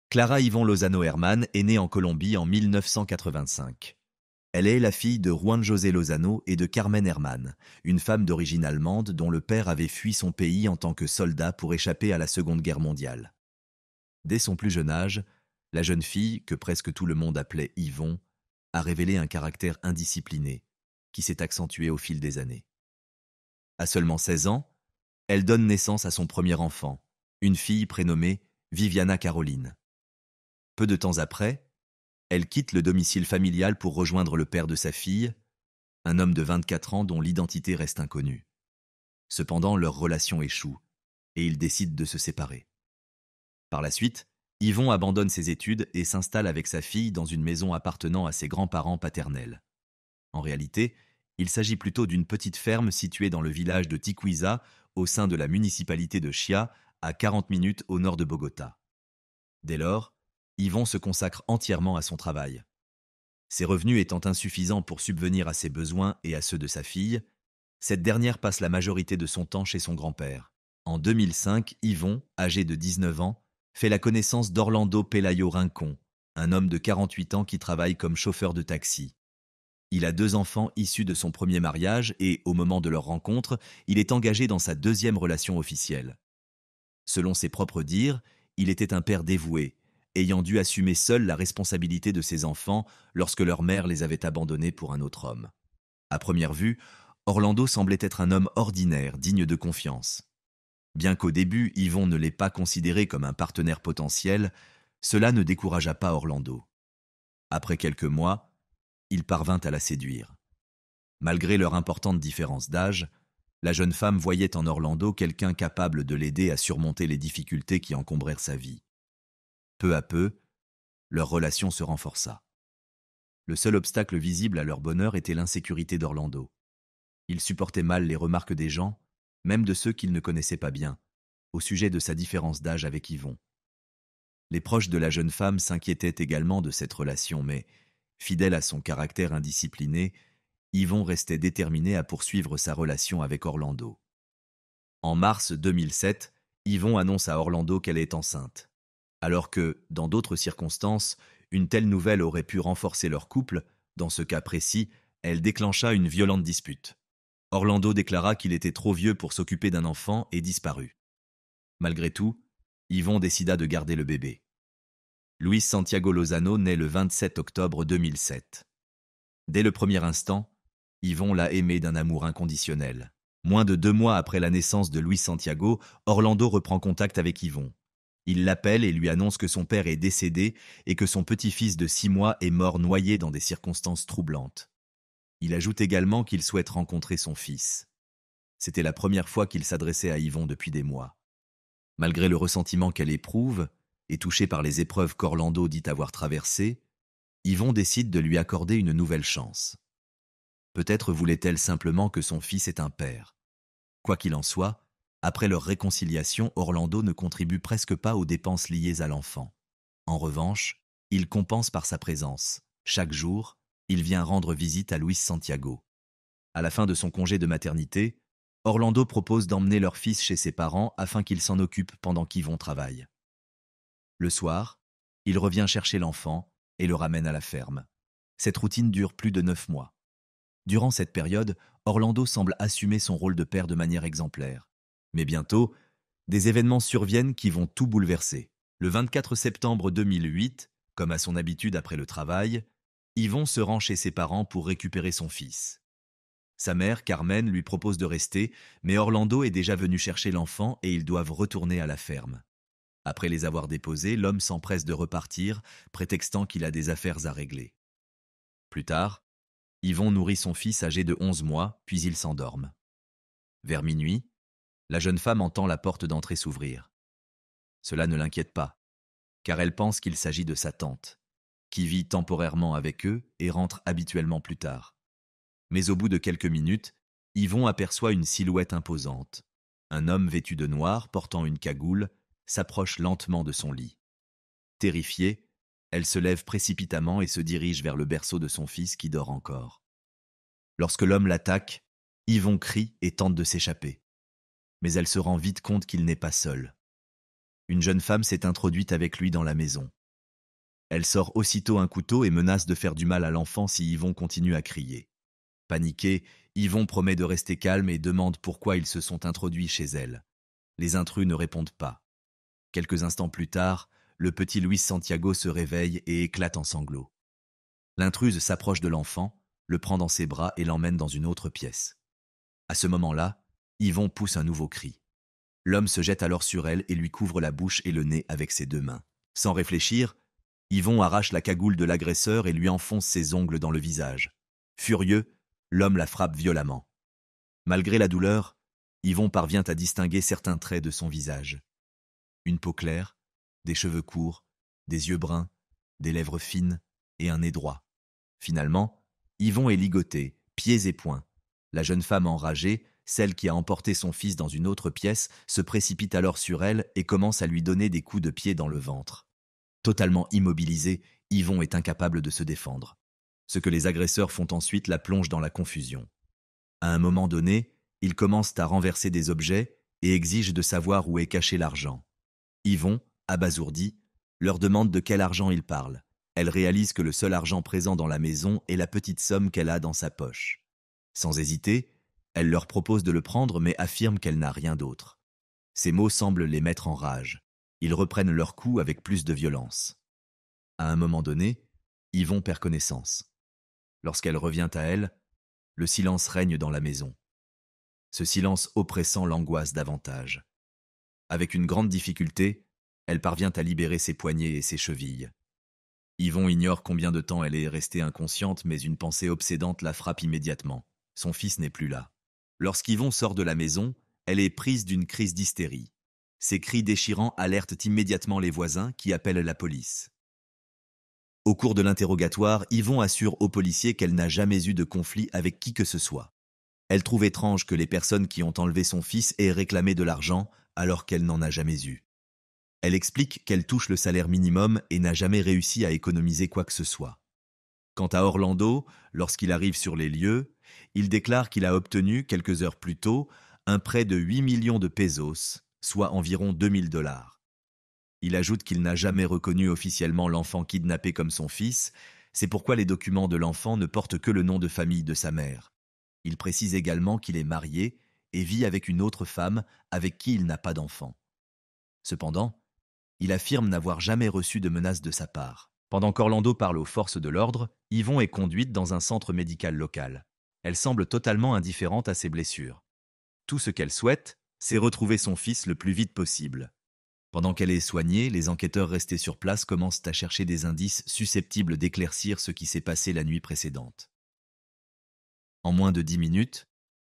Clara Yvonne Lozano Herman est née en Colombie en 1985. Elle est la fille de Juan José Lozano et de Carmen Herman, une femme d'origine allemande dont le père avait fui son pays en tant que soldat pour échapper à la Seconde Guerre mondiale. Dès son plus jeune âge, la jeune fille, que presque tout le monde appelait Yvon, a révélé un caractère indiscipliné, qui s'est accentué au fil des années. À seulement 16 ans, elle donne naissance à son premier enfant, une fille prénommée Viviana Caroline. Peu de temps après, elle quitte le domicile familial pour rejoindre le père de sa fille, un homme de 24 ans dont l'identité reste inconnue. Cependant, leur relation échoue, et ils décident de se séparer. Par la suite, Yvon abandonne ses études et s'installe avec sa fille dans une maison appartenant à ses grands-parents paternels. En réalité, il s'agit plutôt d'une petite ferme située dans le village de Ticuiza, au sein de la municipalité de Chia, à 40 minutes au nord de Bogota. Dès lors, Yvon se consacre entièrement à son travail. Ses revenus étant insuffisants pour subvenir à ses besoins et à ceux de sa fille, cette dernière passe la majorité de son temps chez son grand-père. En 2005, Yvon, âgé de 19 ans, fait la connaissance d'Orlando Pelayo Rincon, un homme de 48 ans qui travaille comme chauffeur de taxi. Il a 2 enfants issus de son premier mariage et, au moment de leur rencontre, il est engagé dans sa deuxième relation officielle. Selon ses propres dires, il était un père dévoué, ayant dû assumer seul la responsabilité de ses enfants lorsque leur mère les avait abandonnés pour un autre homme. À première vue, Orlando semblait être un homme ordinaire, digne de confiance. Bien qu'au début, Yvon ne l'ait pas considéré comme un partenaire potentiel, cela ne découragea pas Orlando. Après quelques mois, il parvint à la séduire. Malgré leur importante différence d'âge, la jeune femme voyait en Orlando quelqu'un capable de l'aider à surmonter les difficultés qui encombrèrent sa vie. Peu à peu, leur relation se renforça. Le seul obstacle visible à leur bonheur était l'insécurité d'Orlando. Il supportait mal les remarques des gens, même de ceux qu'il ne connaissait pas bien, au sujet de sa différence d'âge avec Yvon. Les proches de la jeune femme s'inquiétaient également de cette relation, mais, fidèle à son caractère indiscipliné, Yvon restait déterminé à poursuivre sa relation avec Orlando. En mars 2007, Yvon annonce à Orlando qu'elle est enceinte. Alors que, dans d'autres circonstances, une telle nouvelle aurait pu renforcer leur couple, dans ce cas précis, elle déclencha une violente dispute. Orlando déclara qu'il était trop vieux pour s'occuper d'un enfant et disparut. Malgré tout, Yvon décida de garder le bébé. Luis Santiago Lozano naît le 27 octobre 2007. Dès le premier instant, Yvon l'a aimé d'un amour inconditionnel. Moins de 2 mois après la naissance de Luis Santiago, Orlando reprend contact avec Yvon. Il l'appelle et lui annonce que son père est décédé et que son petit-fils de 6 mois est mort noyé dans des circonstances troublantes. Il ajoute également qu'il souhaite rencontrer son fils. C'était la première fois qu'il s'adressait à Yvon depuis des mois. Malgré le ressentiment qu'elle éprouve, et touchée par les épreuves qu'Orlando dit avoir traversées, Yvon décide de lui accorder une nouvelle chance. Peut-être voulait-elle simplement que son fils ait un père. Quoi qu'il en soit, après leur réconciliation, Orlando ne contribue presque pas aux dépenses liées à l'enfant. En revanche, il compense par sa présence. Chaque jour, il vient rendre visite à Luis Santiago. À la fin de son congé de maternité, Orlando propose d'emmener leur fils chez ses parents afin qu'ils s'en occupent pendant qu'Yvon travaille. Le soir, il revient chercher l'enfant et le ramène à la ferme. Cette routine dure plus de 9 mois. Durant cette période, Orlando semble assumer son rôle de père de manière exemplaire. Mais bientôt, des événements surviennent qui vont tout bouleverser. Le 24 septembre 2008, comme à son habitude après le travail, Yvon se rend chez ses parents pour récupérer son fils. Sa mère, Carmen, lui propose de rester, mais Orlando est déjà venu chercher l'enfant et ils doivent retourner à la ferme. Après les avoir déposés, l'homme s'empresse de repartir, prétextant qu'il a des affaires à régler. Plus tard, Yvon nourrit son fils âgé de 11 mois, puis ils s'endorment. Vers minuit, la jeune femme entend la porte d'entrée s'ouvrir. Cela ne l'inquiète pas, car elle pense qu'il s'agit de sa tante, qui vit temporairement avec eux et rentre habituellement plus tard. Mais au bout de quelques minutes, Yvon aperçoit une silhouette imposante. Un homme vêtu de noir, portant une cagoule, s'approche lentement de son lit. Terrifiée, elle se lève précipitamment et se dirige vers le berceau de son fils qui dort encore. Lorsque l'homme l'attaque, Yvon crie et tente de s'échapper. Mais elle se rend vite compte qu'il n'est pas seul. Une jeune femme s'est introduite avec lui dans la maison. Elle sort aussitôt un couteau et menace de faire du mal à l'enfant si Yvon continue à crier. Paniqué, Yvon promet de rester calme et demande pourquoi ils se sont introduits chez elle. Les intrus ne répondent pas. Quelques instants plus tard, le petit Luis Santiago se réveille et éclate en sanglots. L'intruse s'approche de l'enfant, le prend dans ses bras et l'emmène dans une autre pièce. À ce moment-là, Yvon pousse un nouveau cri. L'homme se jette alors sur elle et lui couvre la bouche et le nez avec ses deux mains. Sans réfléchir, Yvon arrache la cagoule de l'agresseur et lui enfonce ses ongles dans le visage. Furieux, l'homme la frappe violemment. Malgré la douleur, Yvon parvient à distinguer certains traits de son visage. Une peau claire, des cheveux courts, des yeux bruns, des lèvres fines et un nez droit. Finalement, Yvon est ligoté, pieds et poings. La jeune femme enragée, celle qui a emporté son fils dans une autre pièce, se précipite alors sur elle et commence à lui donner des coups de pied dans le ventre. Totalement immobilisé, Yvon est incapable de se défendre. Ce que les agresseurs font ensuite la plonge dans la confusion. À un moment donné, ils commencent à renverser des objets et exigent de savoir où est caché l'argent. Yvon, abasourdi, leur demande de quel argent ils parlent. Elle réalise que le seul argent présent dans la maison est la petite somme qu'elle a dans sa poche. Sans hésiter, elle leur propose de le prendre mais affirme qu'elle n'a rien d'autre. Ces mots semblent les mettre en rage. Ils reprennent leur coup avec plus de violence. À un moment donné, Yvon perd connaissance. Lorsqu'elle revient à elle, le silence règne dans la maison. Ce silence oppressant l'angoisse davantage. Avec une grande difficulté, elle parvient à libérer ses poignets et ses chevilles. Yvon ignore combien de temps elle est restée inconsciente, mais une pensée obsédante la frappe immédiatement. Son fils n'est plus là. Lorsqu'Yvon sort de la maison, elle est prise d'une crise d'hystérie. Ses cris déchirants alertent immédiatement les voisins qui appellent la police. Au cours de l'interrogatoire, Yvon assure aux policiers qu'elle n'a jamais eu de conflit avec qui que ce soit. Elle trouve étrange que les personnes qui ont enlevé son fils aient réclamé de l'argent alors qu'elle n'en a jamais eu. Elle explique qu'elle touche le salaire minimum et n'a jamais réussi à économiser quoi que ce soit. Quant à Orlando, lorsqu'il arrive sur les lieux, il déclare qu'il a obtenu, quelques heures plus tôt, un prêt de 8 millions de pesos, soit environ 2000 $. Il ajoute qu'il n'a jamais reconnu officiellement l'enfant kidnappé comme son fils, c'est pourquoi les documents de l'enfant ne portent que le nom de famille de sa mère. Il précise également qu'il est marié et vit avec une autre femme avec qui il n'a pas d'enfant. Cependant, il affirme n'avoir jamais reçu de menace de sa part. Pendant qu'Orlando parle aux forces de l'ordre, Yvon est conduite dans un centre médical local. Elle semble totalement indifférente à ses blessures. Tout ce qu'elle souhaite, c'est retrouver son fils le plus vite possible. Pendant qu'elle est soignée, les enquêteurs restés sur place commencent à chercher des indices susceptibles d'éclaircir ce qui s'est passé la nuit précédente. En moins de 10 minutes,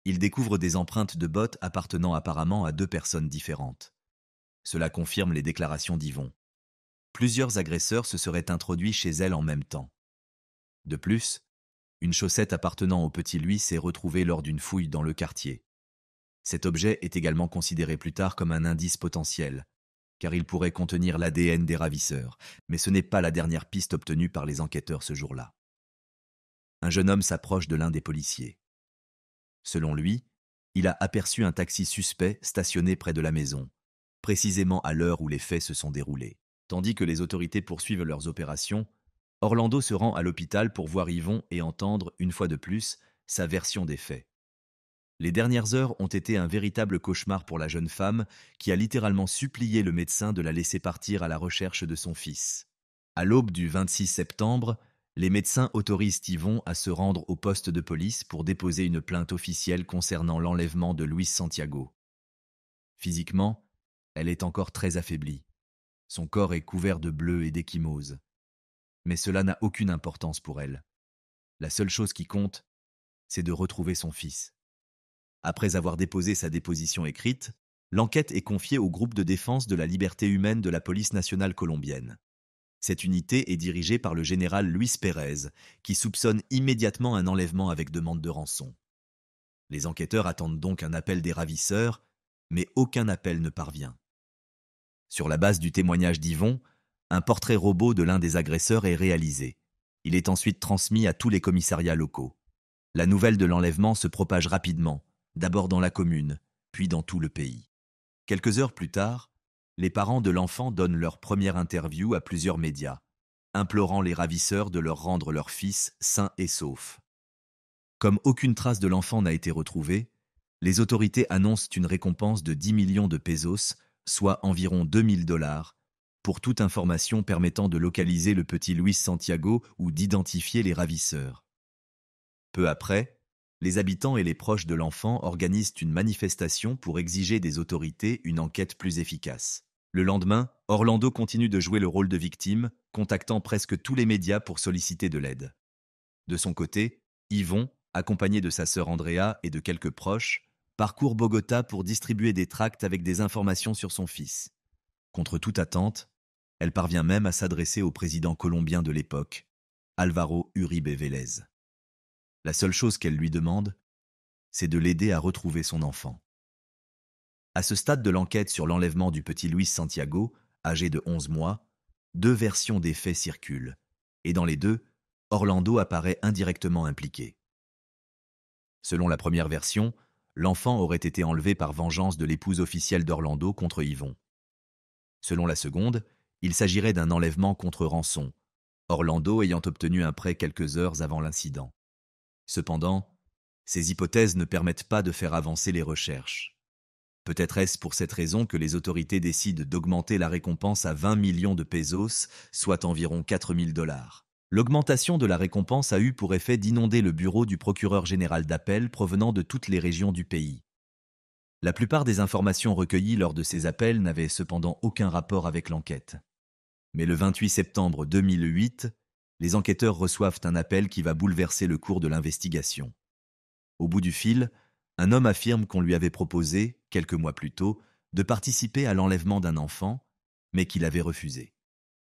ils découvrent des empreintes de bottes appartenant apparemment à deux personnes différentes. Cela confirme les déclarations d'Yvon. Plusieurs agresseurs se seraient introduits chez elle en même temps. De plus, une chaussette appartenant au petit Louis s'est retrouvée lors d'une fouille dans le quartier. Cet objet est également considéré plus tard comme un indice potentiel, car il pourrait contenir l'ADN des ravisseurs, mais ce n'est pas la dernière piste obtenue par les enquêteurs ce jour-là. Un jeune homme s'approche de l'un des policiers. Selon lui, il a aperçu un taxi suspect stationné près de la maison, précisément à l'heure où les faits se sont déroulés. Tandis que les autorités poursuivent leurs opérations, Orlando se rend à l'hôpital pour voir Yvon et entendre, une fois de plus, sa version des faits. Les dernières heures ont été un véritable cauchemar pour la jeune femme qui a littéralement supplié le médecin de la laisser partir à la recherche de son fils. À l'aube du 26 septembre, les médecins autorisent Yvon à se rendre au poste de police pour déposer une plainte officielle concernant l'enlèvement de Luis Santiago. Physiquement, elle est encore très affaiblie. Son corps est couvert de bleu et d'échymose. Mais cela n'a aucune importance pour elle. La seule chose qui compte, c'est de retrouver son fils. Après avoir déposé sa déposition écrite, l'enquête est confiée au groupe de défense de la liberté humaine de la police nationale colombienne. Cette unité est dirigée par le général Luis Pérez, qui soupçonne immédiatement un enlèvement avec demande de rançon. Les enquêteurs attendent donc un appel des ravisseurs, mais aucun appel ne parvient. Sur la base du témoignage d'Yvon, un portrait robot de l'un des agresseurs est réalisé. Il est ensuite transmis à tous les commissariats locaux. La nouvelle de l'enlèvement se propage rapidement, d'abord dans la commune, puis dans tout le pays. Quelques heures plus tard, les parents de l'enfant donnent leur première interview à plusieurs médias. implorant les ravisseurs de leur rendre leur fils sain et sauf. Comme aucune trace de l'enfant n'a été retrouvée, les autorités annoncent une récompense de 10 millions de pesos, soit environ 2 000 $, pour toute information permettant de localiser le petit Luis Santiago ou d'identifier les ravisseurs. Peu après, les habitants et les proches de l'enfant organisent une manifestation pour exiger des autorités une enquête plus efficace. Le lendemain, Orlando continue de jouer le rôle de victime, contactant presque tous les médias pour solliciter de l'aide. De son côté, Yvon, accompagné de sa sœur Andrea et de quelques proches, parcourt Bogota pour distribuer des tracts avec des informations sur son fils. Contre toute attente, elle parvient même à s'adresser au président colombien de l'époque, Álvaro Uribe Vélez. La seule chose qu'elle lui demande, c'est de l'aider à retrouver son enfant. À ce stade de l'enquête sur l'enlèvement du petit Luis Santiago, âgé de 11 mois, 2 versions des faits circulent, et dans les deux, Orlando apparaît indirectement impliqué. Selon la première version, l'enfant aurait été enlevé par vengeance de l'épouse officielle d'Orlando contre Yvon. Selon la seconde, il s'agirait d'un enlèvement contre rançon, Orlando ayant obtenu un prêt quelques heures avant l'incident. Cependant, ces hypothèses ne permettent pas de faire avancer les recherches. Peut-être est-ce pour cette raison que les autorités décident d'augmenter la récompense à 20 millions de pesos, soit environ 4 000 $. L'augmentation de la récompense a eu pour effet d'inonder le bureau du procureur général d'appel provenant de toutes les régions du pays. La plupart des informations recueillies lors de ces appels n'avaient cependant aucun rapport avec l'enquête. Mais le 28 septembre 2008, les enquêteurs reçoivent un appel qui va bouleverser le cours de l'investigation. Au bout du fil, un homme affirme qu'on lui avait proposé, quelques mois plus tôt, de participer à l'enlèvement d'un enfant, mais qu'il avait refusé.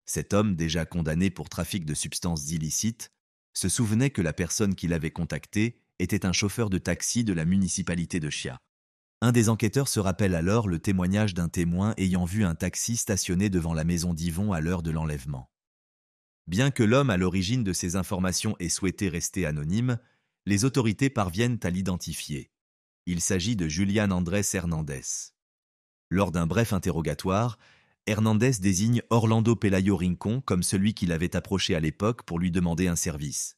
Cet homme, déjà condamné pour trafic de substances illicites, se souvenait que la personne qui l'avait contacté était un chauffeur de taxi de la municipalité de Chia. Un des enquêteurs se rappelle alors le témoignage d'un témoin ayant vu un taxi stationné devant la maison d'Yvon à l'heure de l'enlèvement. Bien que l'homme à l'origine de ces informations ait souhaité rester anonyme, les autorités parviennent à l'identifier. Il s'agit de Julián Andrés Hernández. Lors d'un bref interrogatoire, Hernández désigne Orlando Pelayo Rincón comme celui qui l'avait approché à l'époque pour lui demander un service.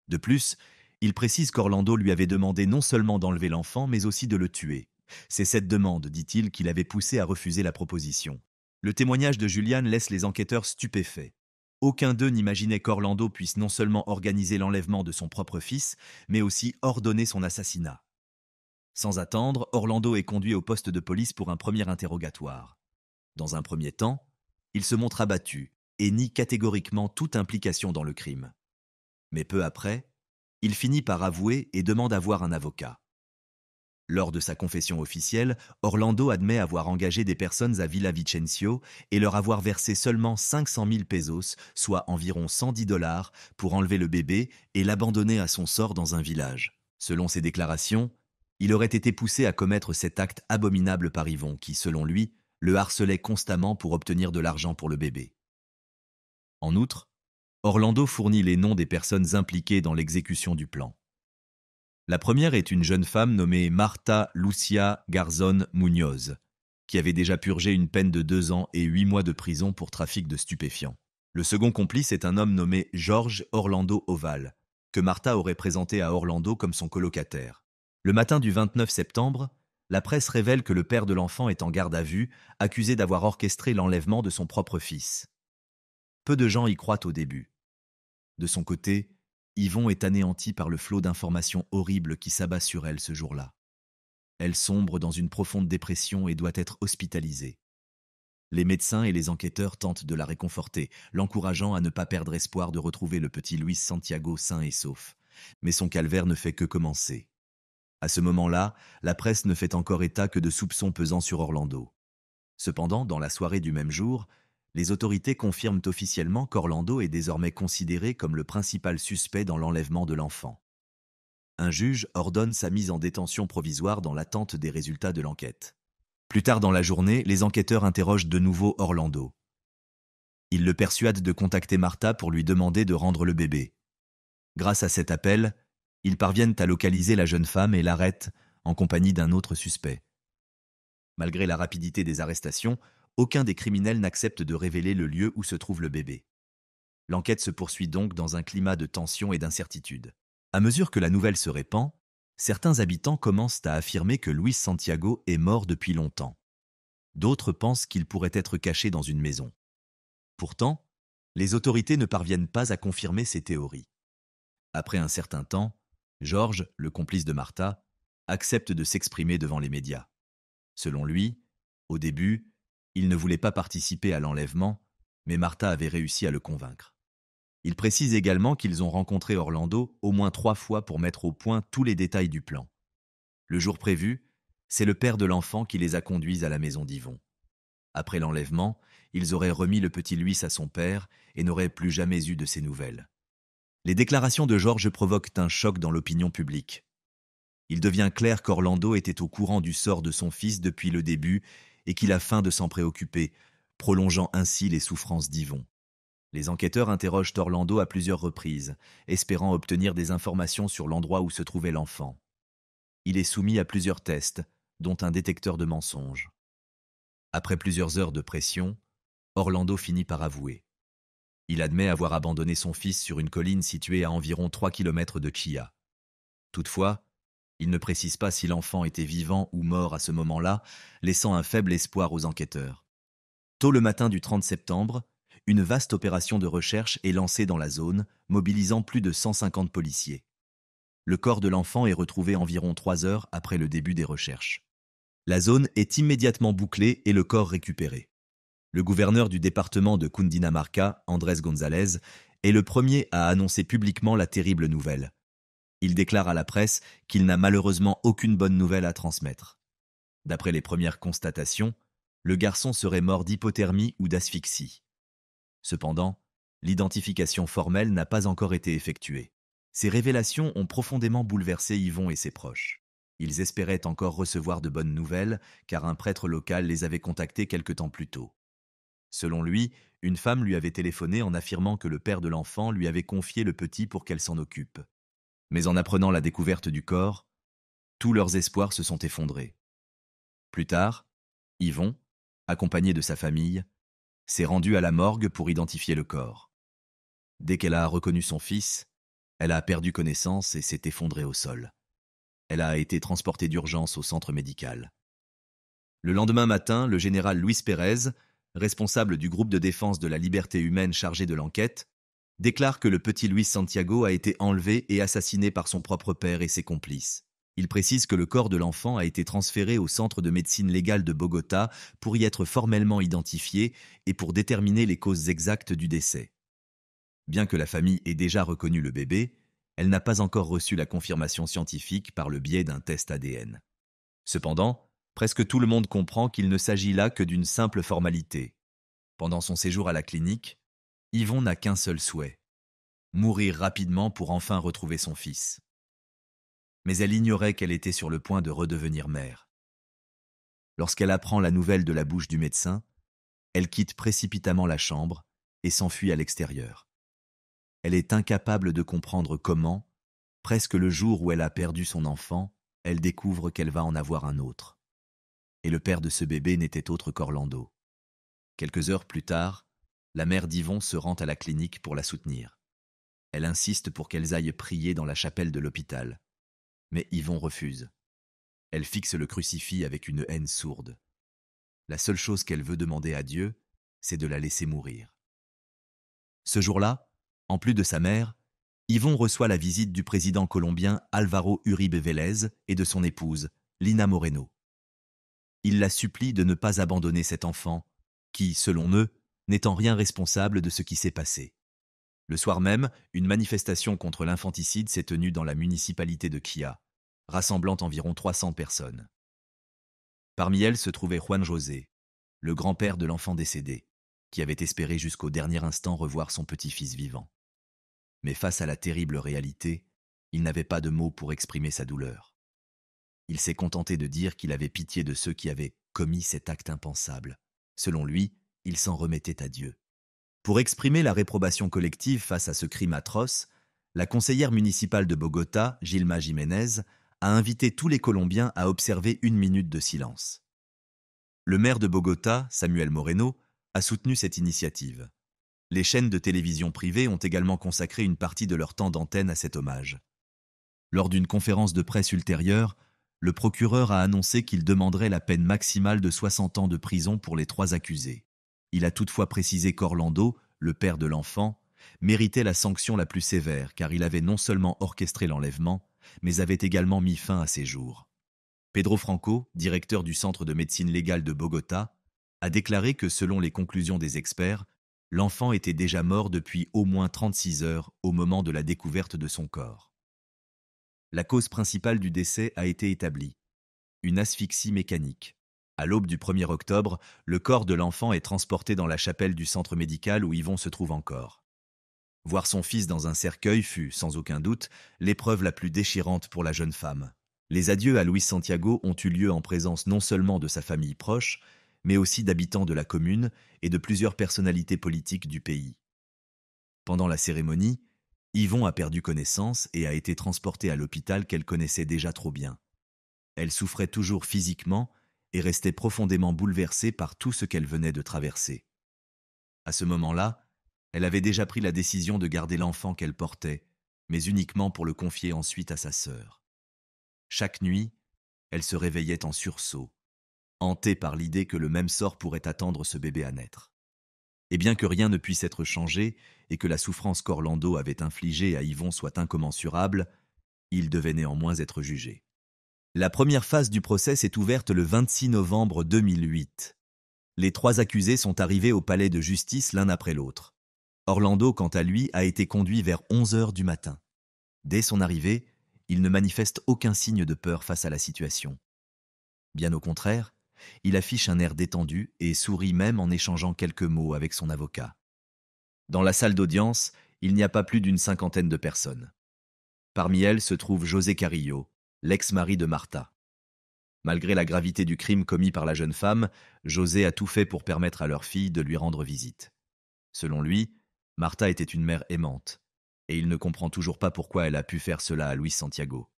De plus, il précise qu'Orlando lui avait demandé non seulement d'enlever l'enfant, mais aussi de le tuer. C'est cette demande, dit-il, qui l'avait poussé à refuser la proposition. Le témoignage de Julián laisse les enquêteurs stupéfaits. Aucun d'eux n'imaginait qu'Orlando puisse non seulement organiser l'enlèvement de son propre fils, mais aussi ordonner son assassinat. Sans attendre, Orlando est conduit au poste de police pour un premier interrogatoire. Dans un premier temps, il se montre abattu et nie catégoriquement toute implication dans le crime. Mais peu après, il finit par avouer et demande à voir un avocat. Lors de sa confession officielle, Orlando admet avoir engagé des personnes à Villavicencio et leur avoir versé seulement 500 000 pesos, soit environ 110 $, pour enlever le bébé et l'abandonner à son sort dans un village. Selon ses déclarations, il aurait été poussé à commettre cet acte abominable par Yvon qui, selon lui, le harcelait constamment pour obtenir de l'argent pour le bébé. En outre, Orlando fournit les noms des personnes impliquées dans l'exécution du plan. La première est une jeune femme nommée Marta Lucia Garzón Muñoz, qui avait déjà purgé une peine de 2 ans et 8 mois de prison pour trafic de stupéfiants. Le second complice est un homme nommé Jorge Orlando Oval, que Marta aurait présenté à Orlando comme son colocataire. Le matin du 29 septembre, la presse révèle que le père de l'enfant est en garde à vue, accusé d'avoir orchestré l'enlèvement de son propre fils. Peu de gens y croient au début. De son côté, Yvon est anéanti par le flot d'informations horribles qui s'abat sur elle ce jour-là. Elle sombre dans une profonde dépression et doit être hospitalisée. Les médecins et les enquêteurs tentent de la réconforter, l'encourageant à ne pas perdre espoir de retrouver le petit Luis Santiago sain et sauf. Mais son calvaire ne fait que commencer. À ce moment-là, la presse ne fait encore état que de soupçons pesant sur Orlando. Cependant, dans la soirée du même jour, les autorités confirment officiellement qu'Orlando est désormais considéré comme le principal suspect dans l'enlèvement de l'enfant. Un juge ordonne sa mise en détention provisoire dans l'attente des résultats de l'enquête. Plus tard dans la journée, les enquêteurs interrogent de nouveau Orlando. Ils le persuadent de contacter Marta pour lui demander de rendre le bébé. Grâce à cet appel, ils parviennent à localiser la jeune femme et l'arrêtent en compagnie d'un autre suspect. Malgré la rapidité des arrestations, aucun des criminels n'accepte de révéler le lieu où se trouve le bébé. L'enquête se poursuit donc dans un climat de tension et d'incertitude. À mesure que la nouvelle se répand, certains habitants commencent à affirmer que Luis Santiago est mort depuis longtemps. D'autres pensent qu'il pourrait être caché dans une maison. Pourtant, les autorités ne parviennent pas à confirmer ces théories. Après un certain temps, George, le complice de Martha, accepte de s'exprimer devant les médias. Selon lui, au début, il ne voulait pas participer à l'enlèvement, mais Martha avait réussi à le convaincre. Il précise également qu'ils ont rencontré Orlando au moins 3 fois pour mettre au point tous les détails du plan. Le jour prévu, c'est le père de l'enfant qui les a conduits à la maison d'Yvon. Après l'enlèvement, ils auraient remis le petit Luis à son père et n'auraient plus jamais eu de ses nouvelles. Les déclarations de George provoquent un choc dans l'opinion publique. Il devient clair qu'Orlando était au courant du sort de son fils depuis le début et qu'il a faim de s'en préoccuper, prolongeant ainsi les souffrances d'Yvon. Les enquêteurs interrogent Orlando à plusieurs reprises, espérant obtenir des informations sur l'endroit où se trouvait l'enfant. Il est soumis à plusieurs tests, dont un détecteur de mensonges. Après plusieurs heures de pression, Orlando finit par avouer. Il admet avoir abandonné son fils sur une colline située à environ 3 kilomètres de Chia. Toutefois, il ne précise pas si l'enfant était vivant ou mort à ce moment-là, laissant un faible espoir aux enquêteurs. Tôt le matin du 30 septembre, une vaste opération de recherche est lancée dans la zone, mobilisant plus de 150 policiers. Le corps de l'enfant est retrouvé environ 3 heures après le début des recherches. La zone est immédiatement bouclée et le corps récupéré. Le gouverneur du département de Cundinamarca, Andrés González, est le premier à annoncer publiquement la terrible nouvelle. Il déclare à la presse qu'il n'a malheureusement aucune bonne nouvelle à transmettre. D'après les premières constatations, le garçon serait mort d'hypothermie ou d'asphyxie. Cependant, l'identification formelle n'a pas encore été effectuée. Ces révélations ont profondément bouleversé Yvon et ses proches. Ils espéraient encore recevoir de bonnes nouvelles, car un prêtre local les avait contactés quelque temps plus tôt. Selon lui, une femme lui avait téléphoné en affirmant que le père de l'enfant lui avait confié le petit pour qu'elle s'en occupe. Mais en apprenant la découverte du corps, tous leurs espoirs se sont effondrés. Plus tard, Yvon, accompagné de sa famille, s'est rendu à la morgue pour identifier le corps. Dès qu'elle a reconnu son fils, elle a perdu connaissance et s'est effondrée au sol. Elle a été transportée d'urgence au centre médical. Le lendemain matin, le général Luis Pérez, responsable du groupe de défense de la liberté humaine chargé de l'enquête, déclare que le petit Luis Santiago a été enlevé et assassiné par son propre père et ses complices. Il précise que le corps de l'enfant a été transféré au centre de médecine légale de Bogota pour y être formellement identifié et pour déterminer les causes exactes du décès. Bien que la famille ait déjà reconnu le bébé, elle n'a pas encore reçu la confirmation scientifique par le biais d'un test ADN. Cependant, presque tout le monde comprend qu'il ne s'agit là que d'une simple formalité. Pendant son séjour à la clinique, Yvon n'a qu'un seul souhait: mourir rapidement pour enfin retrouver son fils. Mais elle ignorait qu'elle était sur le point de redevenir mère. Lorsqu'elle apprend la nouvelle de la bouche du médecin, elle quitte précipitamment la chambre et s'enfuit à l'extérieur. Elle est incapable de comprendre comment, presque le jour où elle a perdu son enfant, elle découvre qu'elle va en avoir un autre. Et le père de ce bébé n'était autre qu'Orlando. Quelques heures plus tard, la mère d'Yvon se rend à la clinique pour la soutenir. Elle insiste pour qu'elles aillent prier dans la chapelle de l'hôpital. Mais Yvon refuse. Elle fixe le crucifix avec une haine sourde. La seule chose qu'elle veut demander à Dieu, c'est de la laisser mourir. Ce jour-là, en plus de sa mère, Yvon reçoit la visite du président colombien Álvaro Uribe Vélez et de son épouse, Lina Moreno. Il la supplie de ne pas abandonner cet enfant, qui, selon eux, n'est en rien responsable de ce qui s'est passé. Le soir même, une manifestation contre l'infanticide s'est tenue dans la municipalité de Chia, rassemblant environ 300 personnes. Parmi elles se trouvait Juan José, le grand-père de l'enfant décédé, qui avait espéré jusqu'au dernier instant revoir son petit-fils vivant. Mais face à la terrible réalité, il n'avait pas de mots pour exprimer sa douleur. Il s'est contenté de dire qu'il avait pitié de ceux qui avaient commis cet acte impensable. Selon lui, il s'en remettait à Dieu. Pour exprimer la réprobation collective face à ce crime atroce, la conseillère municipale de Bogota, Gilma Jiménez, a invité tous les Colombiens à observer 1 minute de silence. Le maire de Bogota, Samuel Moreno, a soutenu cette initiative. Les chaînes de télévision privées ont également consacré une partie de leur temps d'antenne à cet hommage. Lors d'une conférence de presse ultérieure, le procureur a annoncé qu'il demanderait la peine maximale de 60 ans de prison pour les 3 accusés. Il a toutefois précisé qu'Orlando, le père de l'enfant, méritait la sanction la plus sévère car il avait non seulement orchestré l'enlèvement, mais avait également mis fin à ses jours. Pedro Franco, directeur du Centre de médecine légale de Bogota, a déclaré que selon les conclusions des experts, l'enfant était déjà mort depuis au moins 36 heures au moment de la découverte de son corps. La cause principale du décès a été établie. Une asphyxie mécanique. À l'aube du 1er octobre, le corps de l'enfant est transporté dans la chapelle du centre médical où Yvon se trouve encore. Voir son fils dans un cercueil fut, sans aucun doute, l'épreuve la plus déchirante pour la jeune femme. Les adieux à Luis Santiago ont eu lieu en présence non seulement de sa famille proche, mais aussi d'habitants de la commune et de plusieurs personnalités politiques du pays. Pendant la cérémonie, Yvon a perdu connaissance et a été transportée à l'hôpital qu'elle connaissait déjà trop bien. Elle souffrait toujours physiquement et restait profondément bouleversée par tout ce qu'elle venait de traverser. À ce moment-là, elle avait déjà pris la décision de garder l'enfant qu'elle portait, mais uniquement pour le confier ensuite à sa sœur. Chaque nuit, elle se réveillait en sursaut, hantée par l'idée que le même sort pourrait attendre ce bébé à naître. Et bien que rien ne puisse être changé et que la souffrance qu'Orlando avait infligée à Yvon soit incommensurable, il devait néanmoins être jugé. La première phase du procès s'est ouverte le 26 novembre 2008. Les 3 accusés sont arrivés au palais de justice l'un après l'autre. Orlando, quant à lui, a été conduit vers 11 heures du matin. Dès son arrivée, il ne manifeste aucun signe de peur face à la situation. Bien au contraire, il affiche un air détendu et sourit même en échangeant quelques mots avec son avocat. Dans la salle d'audience, il n'y a pas plus d'une 50aine de personnes. Parmi elles se trouve José Carrillo, l'ex-mari de Marta. Malgré la gravité du crime commis par la jeune femme, José a tout fait pour permettre à leur fille de lui rendre visite. Selon lui, Marta était une mère aimante, et il ne comprend toujours pas pourquoi elle a pu faire cela à Luis Santiago.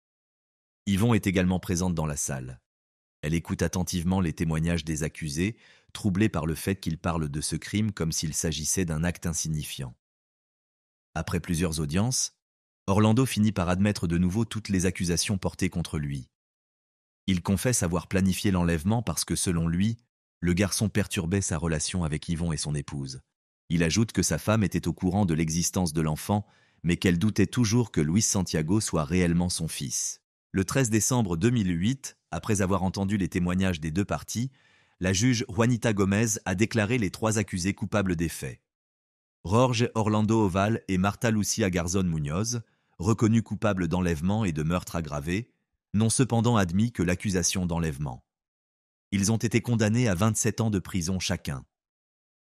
Yvon est également présente dans la salle. Elle écoute attentivement les témoignages des accusés, troublée par le fait qu'ils parlent de ce crime comme s'il s'agissait d'un acte insignifiant. Après plusieurs audiences, Orlando finit par admettre de nouveau toutes les accusations portées contre lui. Il confesse avoir planifié l'enlèvement parce que, selon lui, le garçon perturbait sa relation avec Yvon et son épouse. Il ajoute que sa femme était au courant de l'existence de l'enfant, mais qu'elle doutait toujours que Luis Santiago soit réellement son fils. Le 13 décembre 2008, après avoir entendu les témoignages des 2 parties, la juge Juanita Gomez a déclaré les 3 accusés coupables des faits. Jorge Orlando Oval et Marta Lucía Garzón Muñoz, reconnus coupables d'enlèvement et de meurtre aggravé, n'ont cependant admis que l'accusation d'enlèvement. Ils ont été condamnés à 27 ans de prison chacun.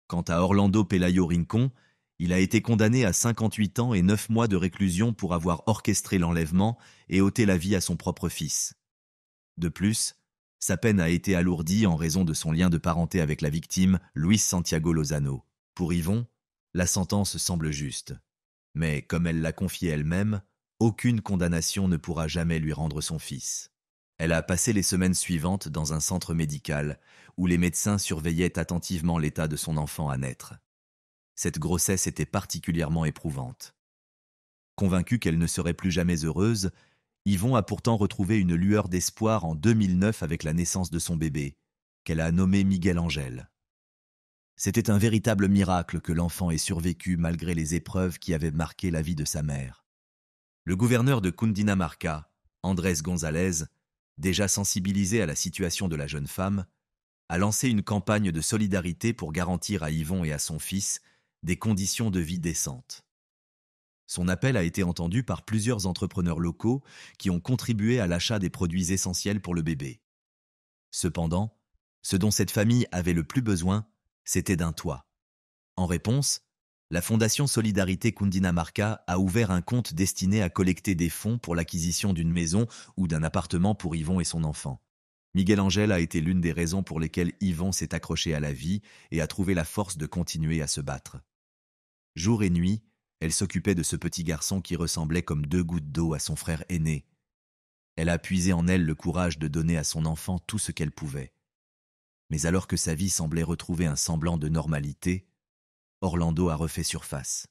Quant à Orlando Pelayo Rincón, il a été condamné à 58 ans et 9 mois de réclusion pour avoir orchestré l'enlèvement et ôté la vie à son propre fils. De plus, sa peine a été alourdie en raison de son lien de parenté avec la victime, Luis Santiago Lozano. Pour Yvon, la sentence semble juste. Mais, comme elle l'a confié elle-même, aucune condamnation ne pourra jamais lui rendre son fils. Elle a passé les semaines suivantes dans un centre médical où les médecins surveillaient attentivement l'état de son enfant à naître. Cette grossesse était particulièrement éprouvante. Convaincue qu'elle ne serait plus jamais heureuse, Yvon a pourtant retrouvé une lueur d'espoir en 2009 avec la naissance de son bébé, qu'elle a nommé Miguel Ángel. C'était un véritable miracle que l'enfant ait survécu malgré les épreuves qui avaient marqué la vie de sa mère. Le gouverneur de Cundinamarca, Andrés González, déjà sensibilisé à la situation de la jeune femme, a lancé une campagne de solidarité pour garantir à Yvon et à son fils des conditions de vie décentes. Son appel a été entendu par plusieurs entrepreneurs locaux qui ont contribué à l'achat des produits essentiels pour le bébé. Cependant, ce dont cette famille avait le plus besoin, c'était d'un toit. En réponse, la Fondation Solidarité Cundinamarca a ouvert un compte destiné à collecter des fonds pour l'acquisition d'une maison ou d'un appartement pour Yvon et son enfant. Miguel Ángel a été l'une des raisons pour lesquelles Yvon s'est accroché à la vie et a trouvé la force de continuer à se battre. Jour et nuit, elle s'occupait de ce petit garçon qui ressemblait comme 2 gouttes d'eau à son frère aîné. Elle a puisé en elle le courage de donner à son enfant tout ce qu'elle pouvait. Mais alors que sa vie semblait retrouver un semblant de normalité, Orlando a refait surface.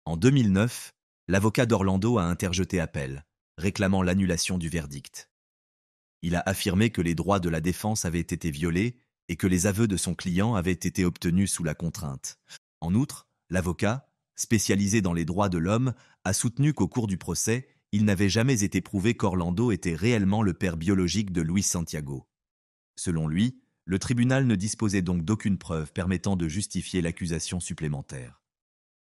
En 2009, l'avocat d'Orlando a interjeté appel, réclamant l'annulation du verdict. Il a affirmé que les droits de la défense avaient été violés et que les aveux de son client avaient été obtenus sous la contrainte. En outre, l'avocat, spécialisé dans les droits de l'homme, a soutenu qu'au cours du procès, il n'avait jamais été prouvé qu'Orlando était réellement le père biologique de Luis Santiago. Selon lui, le tribunal ne disposait donc d'aucune preuve permettant de justifier l'accusation supplémentaire.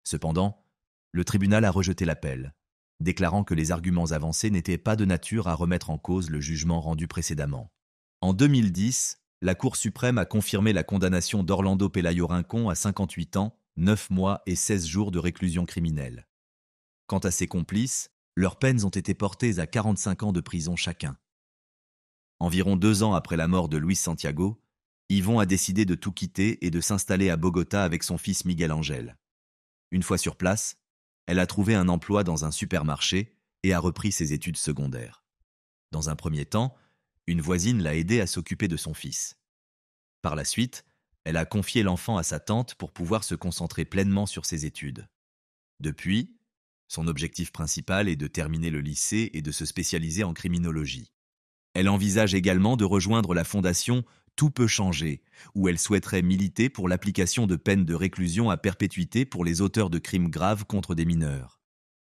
Cependant, le tribunal a rejeté l'appel, déclarant que les arguments avancés n'étaient pas de nature à remettre en cause le jugement rendu précédemment. En 2010, la Cour suprême a confirmé la condamnation d'Orlando Pelayo Rincón à 58 ans, 9 mois et 16 jours de réclusion criminelle. Quant à ses complices, leurs peines ont été portées à 45 ans de prison chacun. Environ 2 ans après la mort de Luis Santiago, Yvon a décidé de tout quitter et de s'installer à Bogota avec son fils Miguel Angel. Une fois sur place, elle a trouvé un emploi dans un supermarché et a repris ses études secondaires. Dans un premier temps, une voisine l'a aidée à s'occuper de son fils. Par la suite, elle a confié l'enfant à sa tante pour pouvoir se concentrer pleinement sur ses études. Depuis, son objectif principal est de terminer le lycée et de se spécialiser en criminologie. Elle envisage également de rejoindre la fondation Tout peut changer, où elle souhaiterait militer pour l'application de peines de réclusion à perpétuité pour les auteurs de crimes graves contre des mineurs.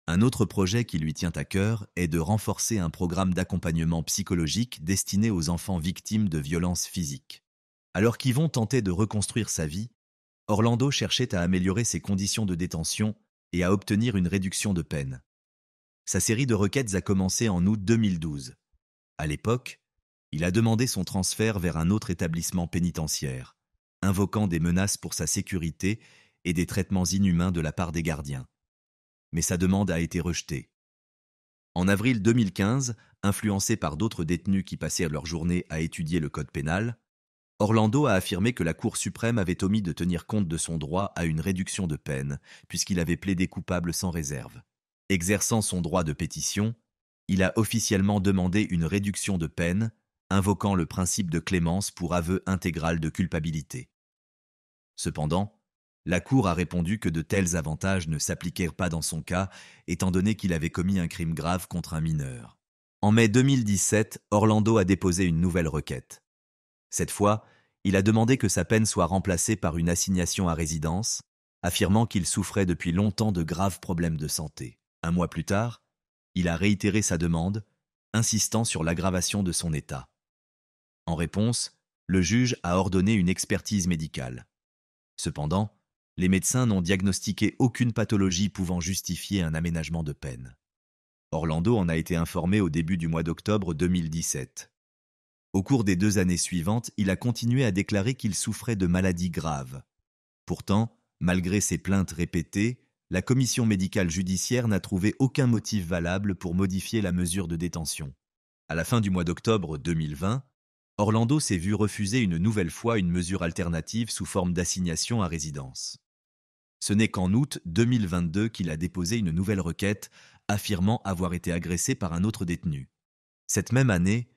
Un autre projet qui lui tient à cœur est de renforcer un programme d'accompagnement psychologique destiné aux enfants victimes de violences physiques. Alors qu'Yvon tentait de reconstruire sa vie, Orlando cherchait à améliorer ses conditions de détention et à obtenir une réduction de peine. Sa série de requêtes a commencé en août 2012. À l'époque, il a demandé son transfert vers un autre établissement pénitentiaire, invoquant des menaces pour sa sécurité et des traitements inhumains de la part des gardiens. Mais sa demande a été rejetée. En avril 2015, influencé par d'autres détenus qui passaient leur journée à étudier le code pénal, Orlando a affirmé que la Cour suprême avait omis de tenir compte de son droit à une réduction de peine, puisqu'il avait plaidé coupable sans réserve. Exerçant son droit de pétition, il a officiellement demandé une réduction de peine, invoquant le principe de clémence pour aveu intégral de culpabilité. Cependant, la Cour a répondu que de tels avantages ne s'appliquèrent pas dans son cas, étant donné qu'il avait commis un crime grave contre un mineur. En mai 2017, Orlando a déposé une nouvelle requête. Cette fois, il a demandé que sa peine soit remplacée par une assignation à résidence, affirmant qu'il souffrait depuis longtemps de graves problèmes de santé. Un mois plus tard, il a réitéré sa demande, insistant sur l'aggravation de son état. En réponse, le juge a ordonné une expertise médicale. Cependant, les médecins n'ont diagnostiqué aucune pathologie pouvant justifier un aménagement de peine. Orlando en a été informé au début du mois d'octobre 2017. Au cours des 2 années suivantes, il a continué à déclarer qu'il souffrait de maladies graves. Pourtant, malgré ses plaintes répétées, la commission médicale judiciaire n'a trouvé aucun motif valable pour modifier la mesure de détention. À la fin du mois d'octobre 2020, Orlando s'est vu refuser une nouvelle fois une mesure alternative sous forme d'assignation à résidence. Ce n'est qu'en août 2022 qu'il a déposé une nouvelle requête, affirmant avoir été agressé par un autre détenu. Cette même année,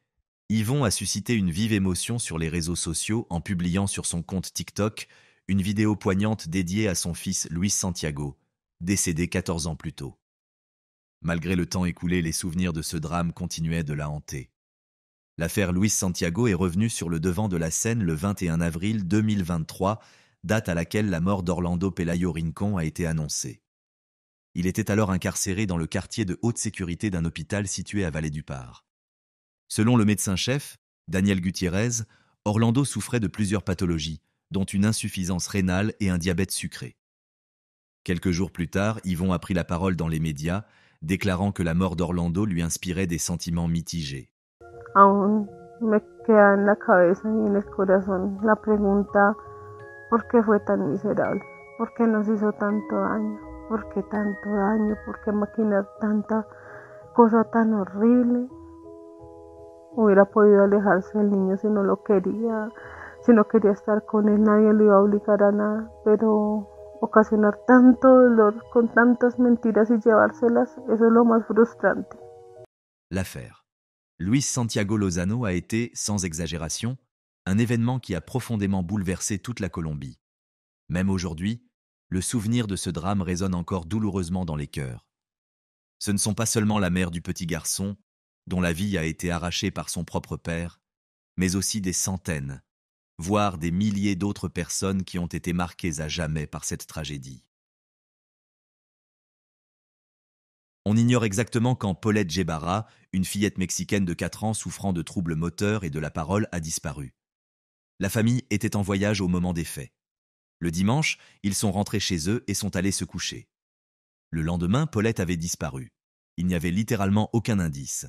Yvon a suscité une vive émotion sur les réseaux sociaux en publiant sur son compte TikTok une vidéo poignante dédiée à son fils Luis Santiago, décédé 14 ans plus tôt. Malgré le temps écoulé, les souvenirs de ce drame continuaient de la hanter. L'affaire Luis Santiago est revenue sur le devant de la scène le 21 avril 2023, date à laquelle la mort d'Orlando Pelayo Rincón a été annoncée. Il était alors incarcéré dans le quartier de haute sécurité d'un hôpital situé à Valledupar. Selon le médecin-chef, Daniel Gutiérrez, Orlando souffrait de plusieurs pathologies, dont une insuffisance rénale et un diabète sucré. Quelques jours plus tard, Yvon a pris la parole dans les médias, déclarant que la mort d'Orlando lui inspirait des sentiments mitigés. Aún me queda en la cabeza y en el corazón la pregunta, ¿por qué fue tan miserable? ¿Por qué nos hizo tanto daño? ¿Por qué tanto daño? ¿Por qué maquinar tanta cosa tan horrible? Hubiera podido alejarse del niño si no quería estar con él, nadie lo iba a obligar a nada, pero ocasionar tanto dolor con tantas mentiras y llevárselas, eso es lo más frustrante. L'affaire Luis Santiago Lozano a été, sans exagération, un événement qui a profondément bouleversé toute la Colombie. Même aujourd'hui, Le souvenir de ce drame résonne encore douloureusement dans les cœurs. Ce ne sont pas seulement la mère du petit garçon, dont la vie a été arrachée par son propre père, mais aussi des centaines, voire des milliers d'autres personnes qui ont été marquées à jamais par cette tragédie. On ignore exactement quand Paulette Gebara, une fillette mexicaine de 4 ans souffrant de troubles moteurs et de la parole, a disparu. La famille était en voyage au moment des faits. Le dimanche, ils sont rentrés chez eux et sont allés se coucher. Le lendemain, Paulette avait disparu. Il n'y avait littéralement aucun indice.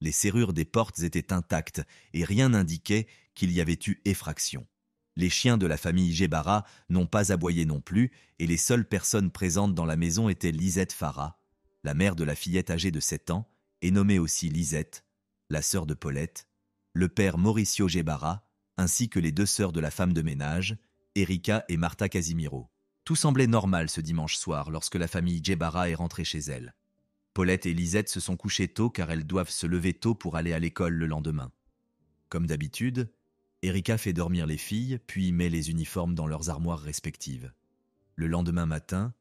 Les serrures des portes étaient intactes et rien n'indiquait qu'il y avait eu effraction. Les chiens de la famille Gebara n'ont pas aboyé non plus et les seules personnes présentes dans la maison étaient Lisette Farah, la mère de la fillette âgée de 7 ans, et nommée aussi Lisette, la sœur de Paulette, le père Mauricio Gebara, ainsi que les 2 sœurs de la femme de ménage, Erika et Marta Casimiro. Tout semblait normal ce dimanche soir lorsque la famille Gebara est rentrée chez elle. Paulette et Lisette se sont couchées tôt car elles doivent se lever tôt pour aller à l'école le lendemain. Comme d'habitude, Erika fait dormir les filles, puis met les uniformes dans leurs armoires respectives. Le lendemain matin,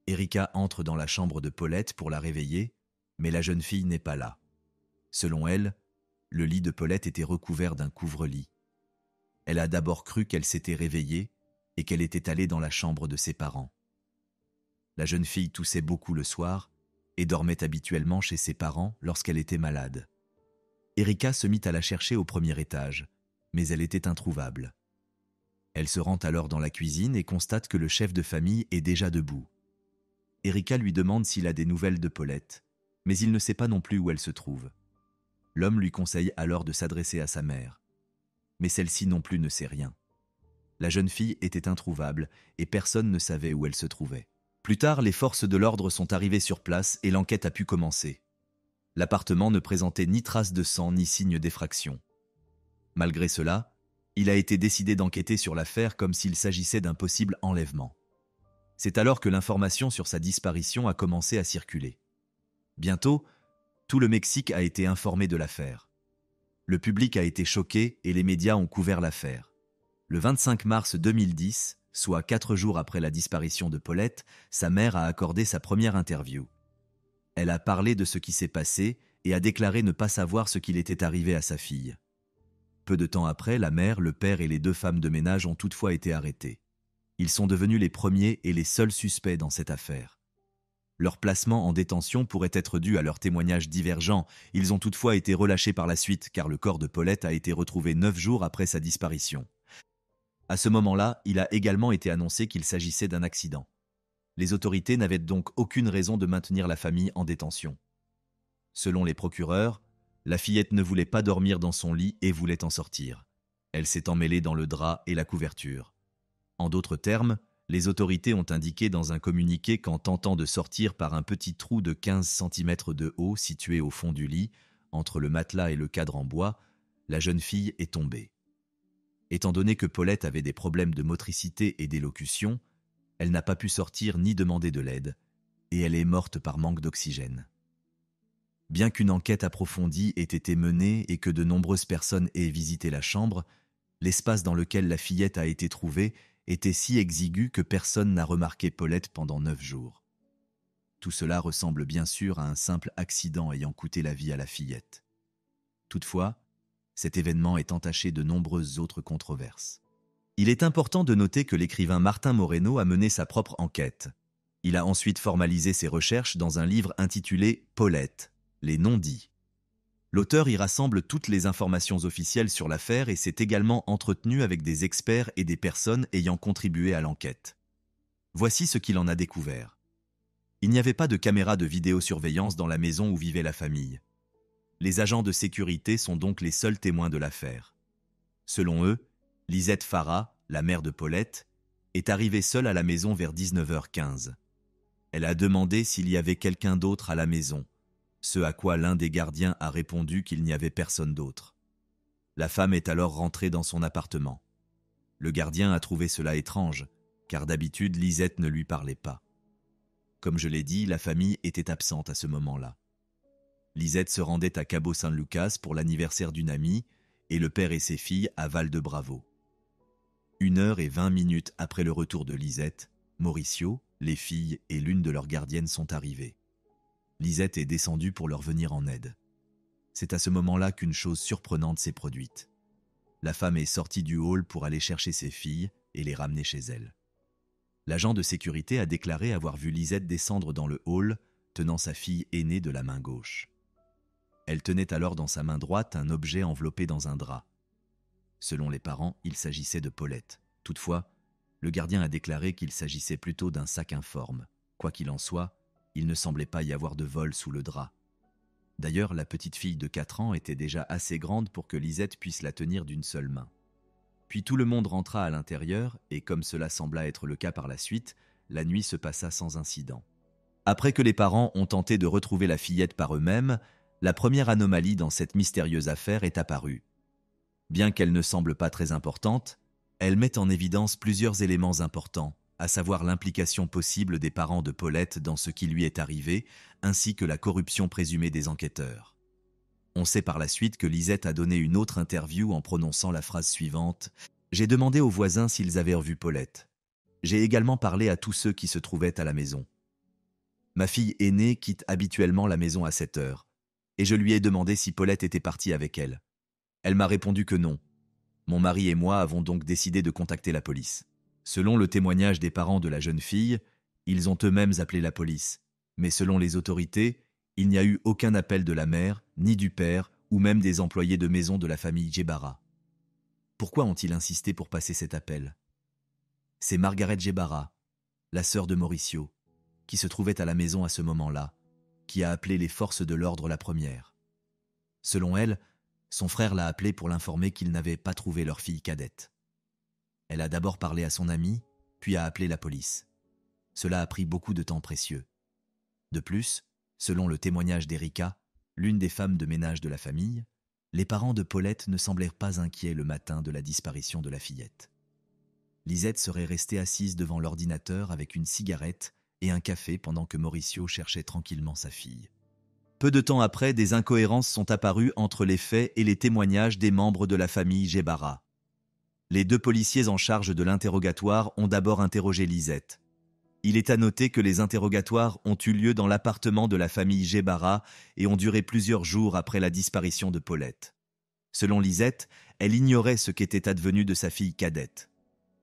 Erika entre dans la chambre de Paulette pour la réveiller, mais la jeune fille n'est pas là. Selon elle, le lit de Paulette était recouvert d'un couvre-lit. Elle a d'abord cru qu'elle s'était réveillée et qu'elle était allée dans la chambre de ses parents. La jeune fille toussait beaucoup le soir et dormait habituellement chez ses parents lorsqu'elle était malade. Erika se mit à la chercher au premier étage, mais elle était introuvable. Elle se rend alors dans la cuisine et constate que le chef de famille est déjà debout. Erika lui demande s'il a des nouvelles de Paulette, mais il ne sait pas non plus où elle se trouve. L'homme lui conseille alors de s'adresser à sa mère. Mais celle-ci non plus ne sait rien. La jeune fille était introuvable et personne ne savait où elle se trouvait. Plus tard, les forces de l'ordre sont arrivées sur place et l'enquête a pu commencer. L'appartement ne présentait ni trace de sang ni signe d'effraction. Malgré cela, il a été décidé d'enquêter sur l'affaire comme s'il s'agissait d'un possible enlèvement. C'est alors que l'information sur sa disparition a commencé à circuler. Bientôt, tout le Mexique a été informé de l'affaire. Le public a été choqué et les médias ont couvert l'affaire. Le 25 mars 2010, soit 4 jours après la disparition de Paulette, sa mère a accordé sa première interview. Elle a parlé de ce qui s'est passé et a déclaré ne pas savoir ce qu'il était arrivé à sa fille. Peu de temps après, la mère, le père et les 2 femmes de ménage ont toutefois été arrêtés. Ils sont devenus les premiers et les seuls suspects dans cette affaire. Leur placement en détention pourrait être dû à leurs témoignages divergents. Ils ont toutefois été relâchés par la suite car le corps de Paulette a été retrouvé 9 jours après sa disparition. À ce moment-là, il a également été annoncé qu'il s'agissait d'un accident. Les autorités n'avaient donc aucune raison de maintenir la famille en détention. Selon les procureurs, la fillette ne voulait pas dormir dans son lit et voulait en sortir. Elle s'est emmêlée dans le drap et la couverture. En d'autres termes, les autorités ont indiqué dans un communiqué qu'en tentant de sortir par un petit trou de 15 cm de haut situé au fond du lit, entre le matelas et le cadre en bois, la jeune fille est tombée. Étant donné que Paulette avait des problèmes de motricité et d'élocution, elle n'a pas pu sortir ni demander de l'aide, et elle est morte par manque d'oxygène. Bien qu'une enquête approfondie ait été menée et que de nombreuses personnes aient visité la chambre, l'espace dans lequel la fillette a été trouvée était si exigu que personne n'a remarqué Paulette pendant 9 jours. Tout cela ressemble bien sûr à un simple accident ayant coûté la vie à la fillette. Toutefois, cet événement est entaché de nombreuses autres controverses. Il est important de noter que l'écrivain Martin Moreno a mené sa propre enquête. Il a ensuite formalisé ses recherches dans un livre intitulé « Paulette, les non-dits ». L'auteur y rassemble toutes les informations officielles sur l'affaire et s'est également entretenu avec des experts et des personnes ayant contribué à l'enquête. Voici ce qu'il en a découvert. Il n'y avait pas de caméra de vidéosurveillance dans la maison où vivait la famille. Les agents de sécurité sont donc les seuls témoins de l'affaire. Selon eux, Lisette Farah, la mère de Paulette, est arrivée seule à la maison vers 19h15. Elle a demandé s'il y avait quelqu'un d'autre à la maison, ce à quoi l'un des gardiens a répondu qu'il n'y avait personne d'autre. La femme est alors rentrée dans son appartement. Le gardien a trouvé cela étrange, car d'habitude Lisette ne lui parlait pas. Comme je l'ai dit, la famille était absente à ce moment-là. Lisette se rendait à Cabo San Lucas pour l'anniversaire d'une amie, et le père et ses filles à Val de Bravo. 1h20 après le retour de Lisette, Mauricio, Les filles et l'une de leurs gardiennes sont arrivées. Lisette est descendue pour leur venir en aide. C'est à ce moment-là qu'une chose surprenante s'est produite. La femme est sortie du hall pour aller chercher ses filles et les ramener chez elle. L'agent de sécurité a déclaré avoir vu Lisette descendre dans le hall, tenant sa fille aînée de la main gauche. Elle tenait alors dans sa main droite un objet enveloppé dans un drap. Selon les parents, il s'agissait de Paulette. Toutefois, le gardien a déclaré qu'il s'agissait plutôt d'un sac informe. Quoi qu'il en soit, il ne semblait pas y avoir de vol sous le drap. D'ailleurs, la petite fille de 4 ans était déjà assez grande pour que Lisette puisse la tenir d'une seule main. Puis tout le monde rentra à l'intérieur et comme cela sembla être le cas par la suite, la nuit se passa sans incident. Après que les parents ont tenté de retrouver la fillette par eux-mêmes, la première anomalie dans cette mystérieuse affaire est apparue. Bien qu'elle ne semble pas très importante, elle met en évidence plusieurs éléments importants, à savoir l'implication possible des parents de Paulette dans ce qui lui est arrivé, ainsi que la corruption présumée des enquêteurs. On sait par la suite que Lisette a donné une autre interview en prononçant la phrase suivante « J'ai demandé aux voisins s'ils avaient revu Paulette. J'ai également parlé à tous ceux qui se trouvaient à la maison. Ma fille aînée quitte habituellement la maison à 7 heures, et je lui ai demandé si Paulette était partie avec elle. Elle m'a répondu que non. Mon mari et moi avons donc décidé de contacter la police. » Selon le témoignage des parents de la jeune fille, ils ont eux-mêmes appelé la police. Mais selon les autorités, il n'y a eu aucun appel de la mère, ni du père, ou même des employés de maison de la famille Djebara. Pourquoi ont-ils insisté pour passer cet appel? C'est Margaret Djebara, la sœur de Mauricio, qui se trouvait à la maison à ce moment-là, qui a appelé les forces de l'ordre la première. Selon elle, son frère l'a appelée pour l'informer qu'ils n'avaient pas trouvé leur fille cadette. Elle a d'abord parlé à son ami, puis a appelé la police. Cela a pris beaucoup de temps précieux. De plus, selon le témoignage d'Erika, l'une des femmes de ménage de la famille, les parents de Paulette ne semblèrent pas inquiets le matin de la disparition de la fillette. Lisette serait restée assise devant l'ordinateur avec une cigarette et un café pendant que Mauricio cherchait tranquillement sa fille. Peu de temps après, des incohérences sont apparues entre les faits et les témoignages des membres de la famille Djebara. Les 2 policiers en charge de l'interrogatoire ont d'abord interrogé Lisette. Il est à noter que les interrogatoires ont eu lieu dans l'appartement de la famille Djebara et ont duré plusieurs jours après la disparition de Paulette. Selon Lisette, elle ignorait ce qu'était advenu de sa fille cadette.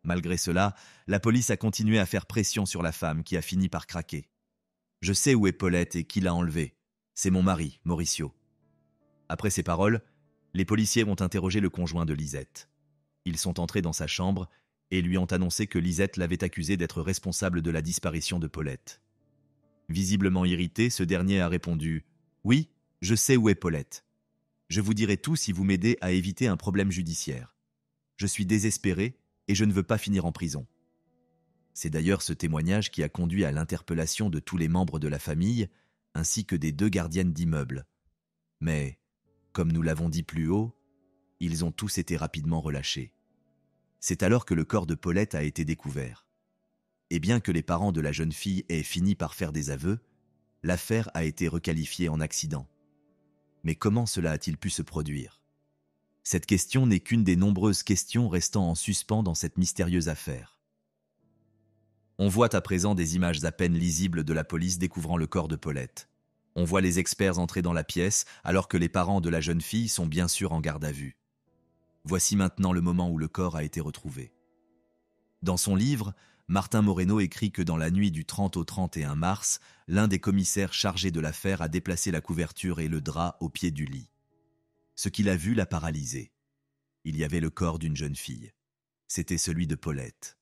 Malgré cela, la police a continué à faire pression sur la femme qui a fini par craquer. « Je sais où est Paulette et qui l'a enlevée. C'est mon mari, Mauricio. » Après ces paroles, les policiers ont interrogé le conjoint de Lisette. Ils sont entrés dans sa chambre et lui ont annoncé que Lisette l'avait accusé d'être responsable de la disparition de Paulette. Visiblement irrité, ce dernier a répondu « Oui, je sais où est Paulette. Je vous dirai tout si vous m'aidez à éviter un problème judiciaire. Je suis désespéré et je ne veux pas finir en prison. » C'est d'ailleurs ce témoignage qui a conduit à l'interpellation de tous les membres de la famille, ainsi que des 2 gardiennes d'immeuble. Mais, comme nous l'avons dit plus haut, ils ont tous été rapidement relâchés. C'est alors que le corps de Paulette a été découvert. Et bien que les parents de la jeune fille aient fini par faire des aveux, l'affaire a été requalifiée en accident. Mais comment cela a-t-il pu se produire? Cette question n'est qu'une des nombreuses questions restant en suspens dans cette mystérieuse affaire. On voit à présent des images à peine lisibles de la police découvrant le corps de Paulette. On voit les experts entrer dans la pièce alors que les parents de la jeune fille sont bien sûr en garde à vue. Voici maintenant le moment où le corps a été retrouvé. Dans son livre, Martin Moreno écrit que dans la nuit du 30 au 31 mars, l'un des commissaires chargés de l'affaire a déplacé la couverture et le drap au pied du lit. Ce qu'il a vu l'a paralysé. Il y avait le corps d'une jeune fille. C'était celui de Paulette.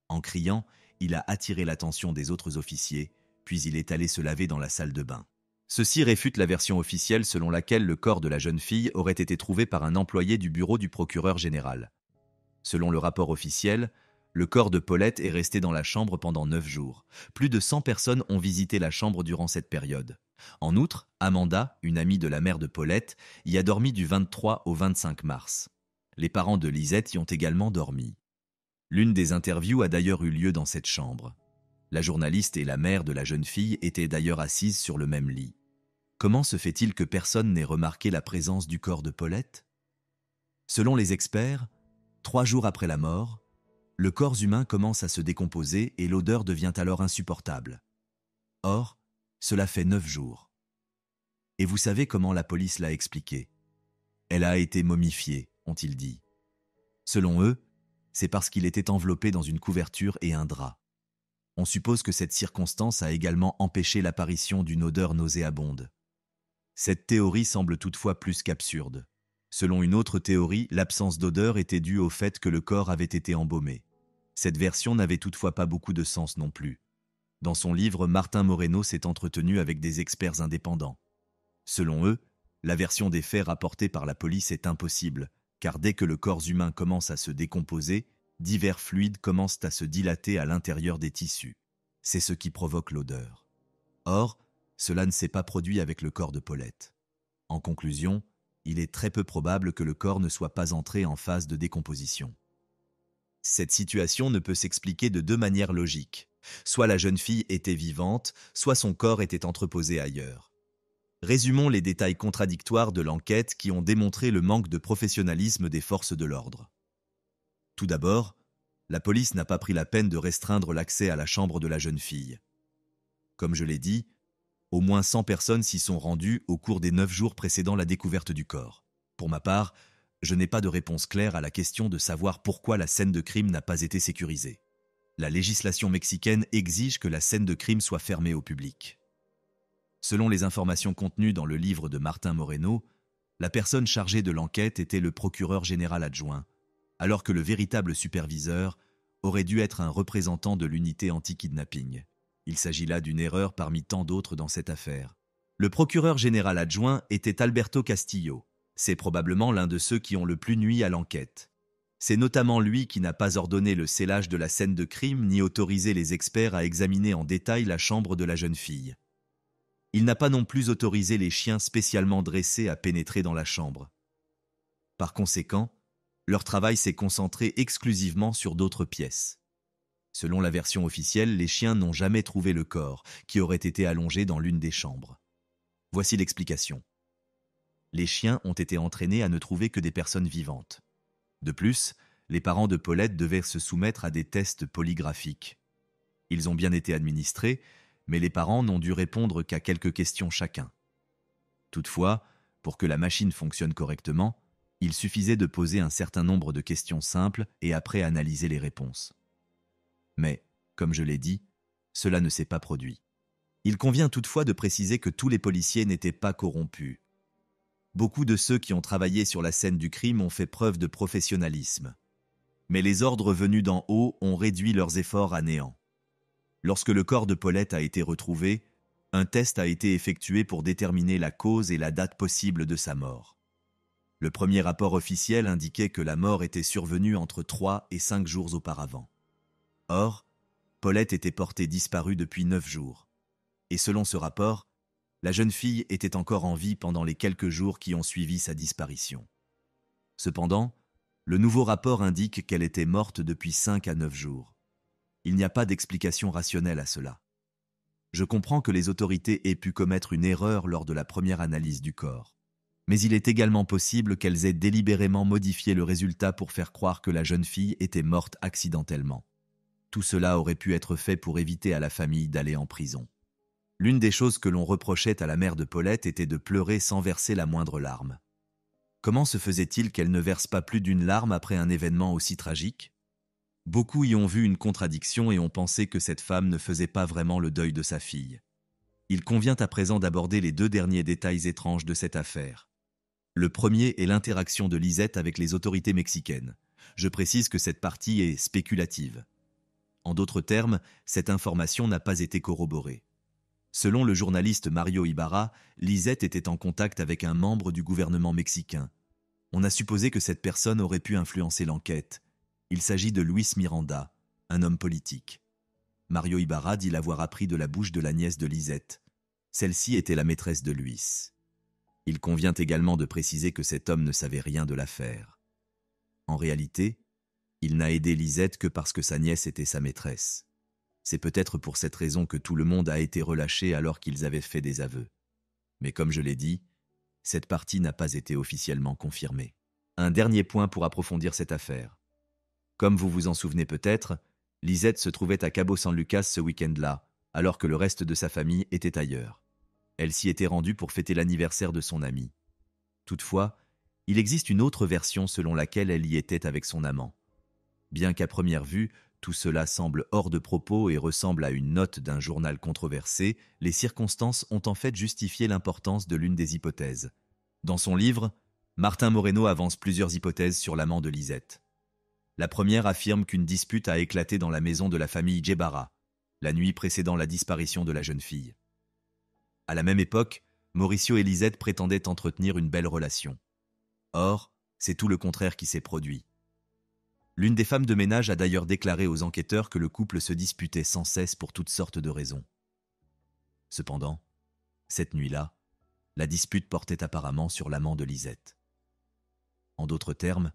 En criant, il a attiré l'attention des autres officiers, puis il est allé se laver dans la salle de bain. Ceci réfute la version officielle selon laquelle le corps de la jeune fille aurait été trouvé par un employé du bureau du procureur général. Selon le rapport officiel, le corps de Paulette est resté dans la chambre pendant 9 jours. Plus de 100 personnes ont visité la chambre durant cette période. En outre, Amanda, une amie de la mère de Paulette, y a dormi du 23 au 25 mars. Les parents de Lisette y ont également dormi. L'une des interviews a d'ailleurs eu lieu dans cette chambre. La journaliste et la mère de la jeune fille étaient d'ailleurs assises sur le même lit. Comment se fait-il que personne n'ait remarqué la présence du corps de Paulette? Selon les experts, 3 jours après la mort, Le corps humain commence à se décomposer et l'odeur devient alors insupportable. Or, cela fait 9 jours. Et vous savez comment la police l'a expliqué? Elle a été momifiée, ont-ils dit. Selon eux, c'est parce qu'il était enveloppé dans une couverture et un drap. On suppose que cette circonstance a également empêché l'apparition d'une odeur nauséabonde. Cette théorie semble toutefois plus qu'absurde. Selon une autre théorie, l'absence d'odeur était due au fait que le corps avait été embaumé. Cette version n'avait toutefois pas beaucoup de sens non plus. Dans son livre, Martin Moreno s'est entretenu avec des experts indépendants. Selon eux, la version des faits rapportée par la police est impossible, car dès que le corps humain commence à se décomposer, divers fluides commencent à se dilater à l'intérieur des tissus. C'est ce qui provoque l'odeur. Or, cela ne s'est pas produit avec le corps de Paulette. En conclusion, il est très peu probable que le corps ne soit pas entré en phase de décomposition. Cette situation ne peut s'expliquer de deux manières logiques. Soit la jeune fille était vivante, soit son corps était entreposé ailleurs. Résumons les détails contradictoires de l'enquête qui ont démontré le manque de professionnalisme des forces de l'ordre. Tout d'abord, la police n'a pas pris la peine de restreindre l'accès à la chambre de la jeune fille. Comme je l'ai dit, au moins 100 personnes s'y sont rendues au cours des 9 jours précédant la découverte du corps. Pour ma part, je n'ai pas de réponse claire à la question de savoir pourquoi la scène de crime n'a pas été sécurisée. La législation mexicaine exige que la scène de crime soit fermée au public. Selon les informations contenues dans le livre de Martin Moreno, la personne chargée de l'enquête était le procureur général adjoint, alors que le véritable superviseur aurait dû être un représentant de l'unité anti-kidnapping. Il s'agit là d'une erreur parmi tant d'autres dans cette affaire. Le procureur général adjoint était Alberto Castillo. C'est probablement l'un de ceux qui ont le plus nui à l'enquête. C'est notamment lui qui n'a pas ordonné le scellage de la scène de crime ni autorisé les experts à examiner en détail la chambre de la jeune fille. Il n'a pas non plus autorisé les chiens spécialement dressés à pénétrer dans la chambre. Par conséquent, leur travail s'est concentré exclusivement sur d'autres pièces. Selon la version officielle, les chiens n'ont jamais trouvé le corps, qui aurait été allongé dans l'une des chambres. Voici l'explication. Les chiens ont été entraînés à ne trouver que des personnes vivantes. De plus, les parents de Paulette devaient se soumettre à des tests polygraphiques. Ils ont bien été administrés, mais les parents n'ont dû répondre qu'à quelques questions chacun. Toutefois, pour que la machine fonctionne correctement, il suffisait de poser un certain nombre de questions simples et après analyser les réponses. Mais, comme je l'ai dit, cela ne s'est pas produit. Il convient toutefois de préciser que tous les policiers n'étaient pas corrompus. Beaucoup de ceux qui ont travaillé sur la scène du crime ont fait preuve de professionnalisme. Mais les ordres venus d'en haut ont réduit leurs efforts à néant. Lorsque le corps de Paulette a été retrouvé, un test a été effectué pour déterminer la cause et la date possible de sa mort. Le premier rapport officiel indiquait que la mort était survenue entre 3 et 5 jours auparavant. Or, Paulette était portée disparue depuis 9 jours. Et selon ce rapport, la jeune fille était encore en vie pendant les quelques jours qui ont suivi sa disparition. Cependant, le nouveau rapport indique qu'elle était morte depuis 5 à 9 jours. Il n'y a pas d'explication rationnelle à cela. Je comprends que les autorités aient pu commettre une erreur lors de la première analyse du corps. Mais il est également possible qu'elles aient délibérément modifié le résultat pour faire croire que la jeune fille était morte accidentellement. Tout cela aurait pu être fait pour éviter à la famille d'aller en prison. L'une des choses que l'on reprochait à la mère de Paulette était de pleurer sans verser la moindre larme. Comment se faisait-il qu'elle ne verse pas plus d'une larme après un événement aussi tragique ? Beaucoup y ont vu une contradiction et ont pensé que cette femme ne faisait pas vraiment le deuil de sa fille. Il convient à présent d'aborder les 2 derniers détails étranges de cette affaire. Le premier est l'interaction de Lisette avec les autorités mexicaines. Je précise que cette partie est spéculative. En d'autres termes, cette information n'a pas été corroborée. Selon le journaliste Mario Ibarra, Lisette était en contact avec un membre du gouvernement mexicain. On a supposé que cette personne aurait pu influencer l'enquête. Il s'agit de Luis Miranda, un homme politique. Mario Ibarra dit l'avoir appris de la bouche de la nièce de Lisette. Celle-ci était la maîtresse de Luis. Il convient également de préciser que cet homme ne savait rien de l'affaire. En réalité, il n'a aidé Lisette que parce que sa nièce était sa maîtresse. C'est peut-être pour cette raison que tout le monde a été relâché alors qu'ils avaient fait des aveux. Mais comme je l'ai dit, cette partie n'a pas été officiellement confirmée. Un dernier point pour approfondir cette affaire. Comme vous vous en souvenez peut-être, Lisette se trouvait à Cabo San Lucas ce week-end-là, alors que le reste de sa famille était ailleurs. Elle s'y était rendue pour fêter l'anniversaire de son ami. Toutefois, il existe une autre version selon laquelle elle y était avec son amant. Bien qu'à première vue, tout cela semble hors de propos et ressemble à une note d'un journal controversé, les circonstances ont en fait justifié l'importance de l'une des hypothèses. Dans son livre, Martin Moreno avance plusieurs hypothèses sur l'amant de Lisette. La première affirme qu'une dispute a éclaté dans la maison de la famille Djebara, la nuit précédant la disparition de la jeune fille. À la même époque, Mauricio et Lisette prétendaient entretenir une belle relation. Or, c'est tout le contraire qui s'est produit. L'une des femmes de ménage a d'ailleurs déclaré aux enquêteurs que le couple se disputait sans cesse pour toutes sortes de raisons. Cependant, cette nuit-là, la dispute portait apparemment sur l'amant de Lisette. En d'autres termes,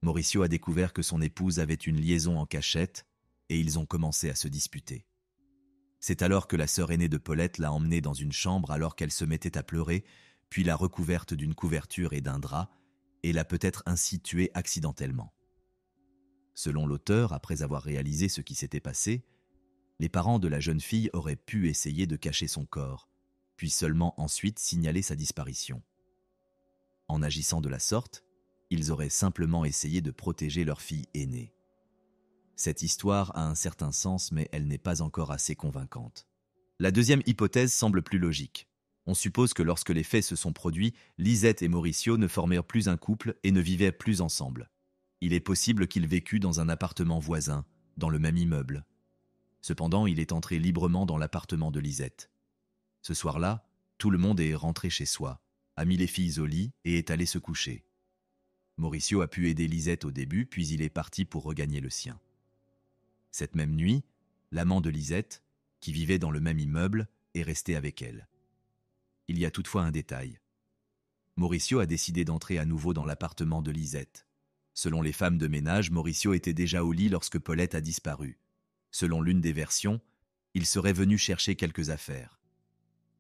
Mauricio a découvert que son épouse avait une liaison en cachette et ils ont commencé à se disputer. C'est alors que la sœur aînée de Paulette l'a emmenée dans une chambre alors qu'elle se mettait à pleurer, puis l'a recouverte d'une couverture et d'un drap et l'a peut-être ainsi tuée accidentellement. Selon l'auteur, après avoir réalisé ce qui s'était passé, les parents de la jeune fille auraient pu essayer de cacher son corps, puis seulement ensuite signaler sa disparition. En agissant de la sorte, ils auraient simplement essayé de protéger leur fille aînée. Cette histoire a un certain sens, mais elle n'est pas encore assez convaincante. La deuxième hypothèse semble plus logique. On suppose que lorsque les faits se sont produits, Lisette et Mauricio ne formèrent plus un couple et ne vivaient plus ensemble. Il est possible qu'il vécut dans un appartement voisin, dans le même immeuble. Cependant, il est entré librement dans l'appartement de Lisette. Ce soir-là, tout le monde est rentré chez soi, a mis les filles au lit et est allé se coucher. Mauricio a pu aider Lisette au début, puis il est parti pour regagner le sien. Cette même nuit, l'amant de Lisette, qui vivait dans le même immeuble, est resté avec elle. Il y a toutefois un détail. Mauricio a décidé d'entrer à nouveau dans l'appartement de Lisette. Selon les femmes de ménage, Mauricio était déjà au lit lorsque Paulette a disparu. Selon l'une des versions, il serait venu chercher quelques affaires.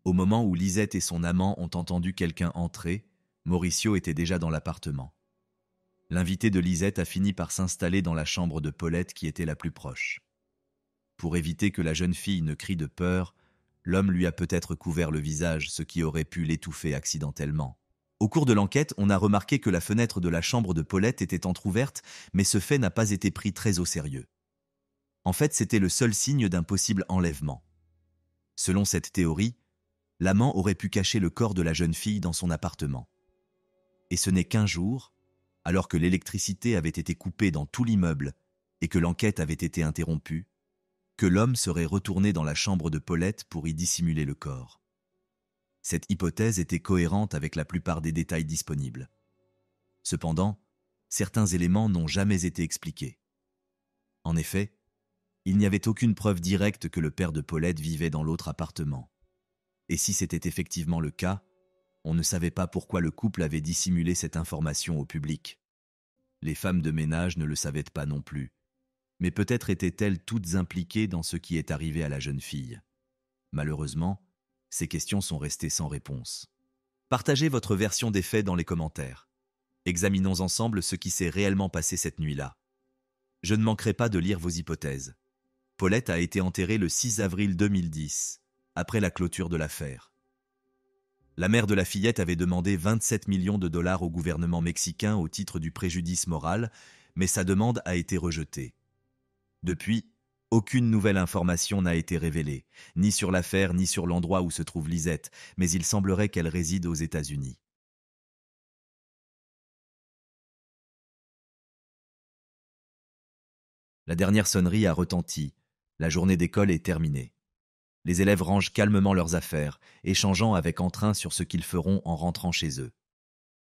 Au moment où Lisette et son amant ont entendu quelqu'un entrer, Mauricio était déjà dans l'appartement. L'invité de Lisette a fini par s'installer dans la chambre de Paulette qui était la plus proche. Pour éviter que la jeune fille ne crie de peur, l'homme lui a peut-être couvert le visage, ce qui aurait pu l'étouffer accidentellement. Au cours de l'enquête, on a remarqué que la fenêtre de la chambre de Paulette était entr'ouverte, mais ce fait n'a pas été pris très au sérieux. En fait, c'était le seul signe d'un possible enlèvement. Selon cette théorie, l'amant aurait pu cacher le corps de la jeune fille dans son appartement. Et ce n'est qu'un jour, alors que l'électricité avait été coupée dans tout l'immeuble et que l'enquête avait été interrompue, que l'homme serait retourné dans la chambre de Paulette pour y dissimuler le corps. Cette hypothèse était cohérente avec la plupart des détails disponibles. Cependant, certains éléments n'ont jamais été expliqués. En effet, il n'y avait aucune preuve directe que le père de Paulette vivait dans l'autre appartement. Et si c'était effectivement le cas, on ne savait pas pourquoi le couple avait dissimulé cette information au public. Les femmes de ménage ne le savaient pas non plus, mais peut-être étaient-elles toutes impliquées dans ce qui est arrivé à la jeune fille. Malheureusement, ces questions sont restées sans réponse. Partagez votre version des faits dans les commentaires. Examinons ensemble ce qui s'est réellement passé cette nuit-là. Je ne manquerai pas de lire vos hypothèses. Paulette a été enterrée le 6 avril 2010, après la clôture de l'affaire. La mère de la fillette avait demandé 27 millions de dollars au gouvernement mexicain au titre du préjudice moral, mais sa demande a été rejetée. Depuis, aucune nouvelle information n'a été révélée, ni sur l'affaire ni sur l'endroit où se trouve Lisette, mais il semblerait qu'elle réside aux États-Unis. La dernière sonnerie a retenti. La journée d'école est terminée. Les élèves rangent calmement leurs affaires, échangeant avec entrain sur ce qu'ils feront en rentrant chez eux.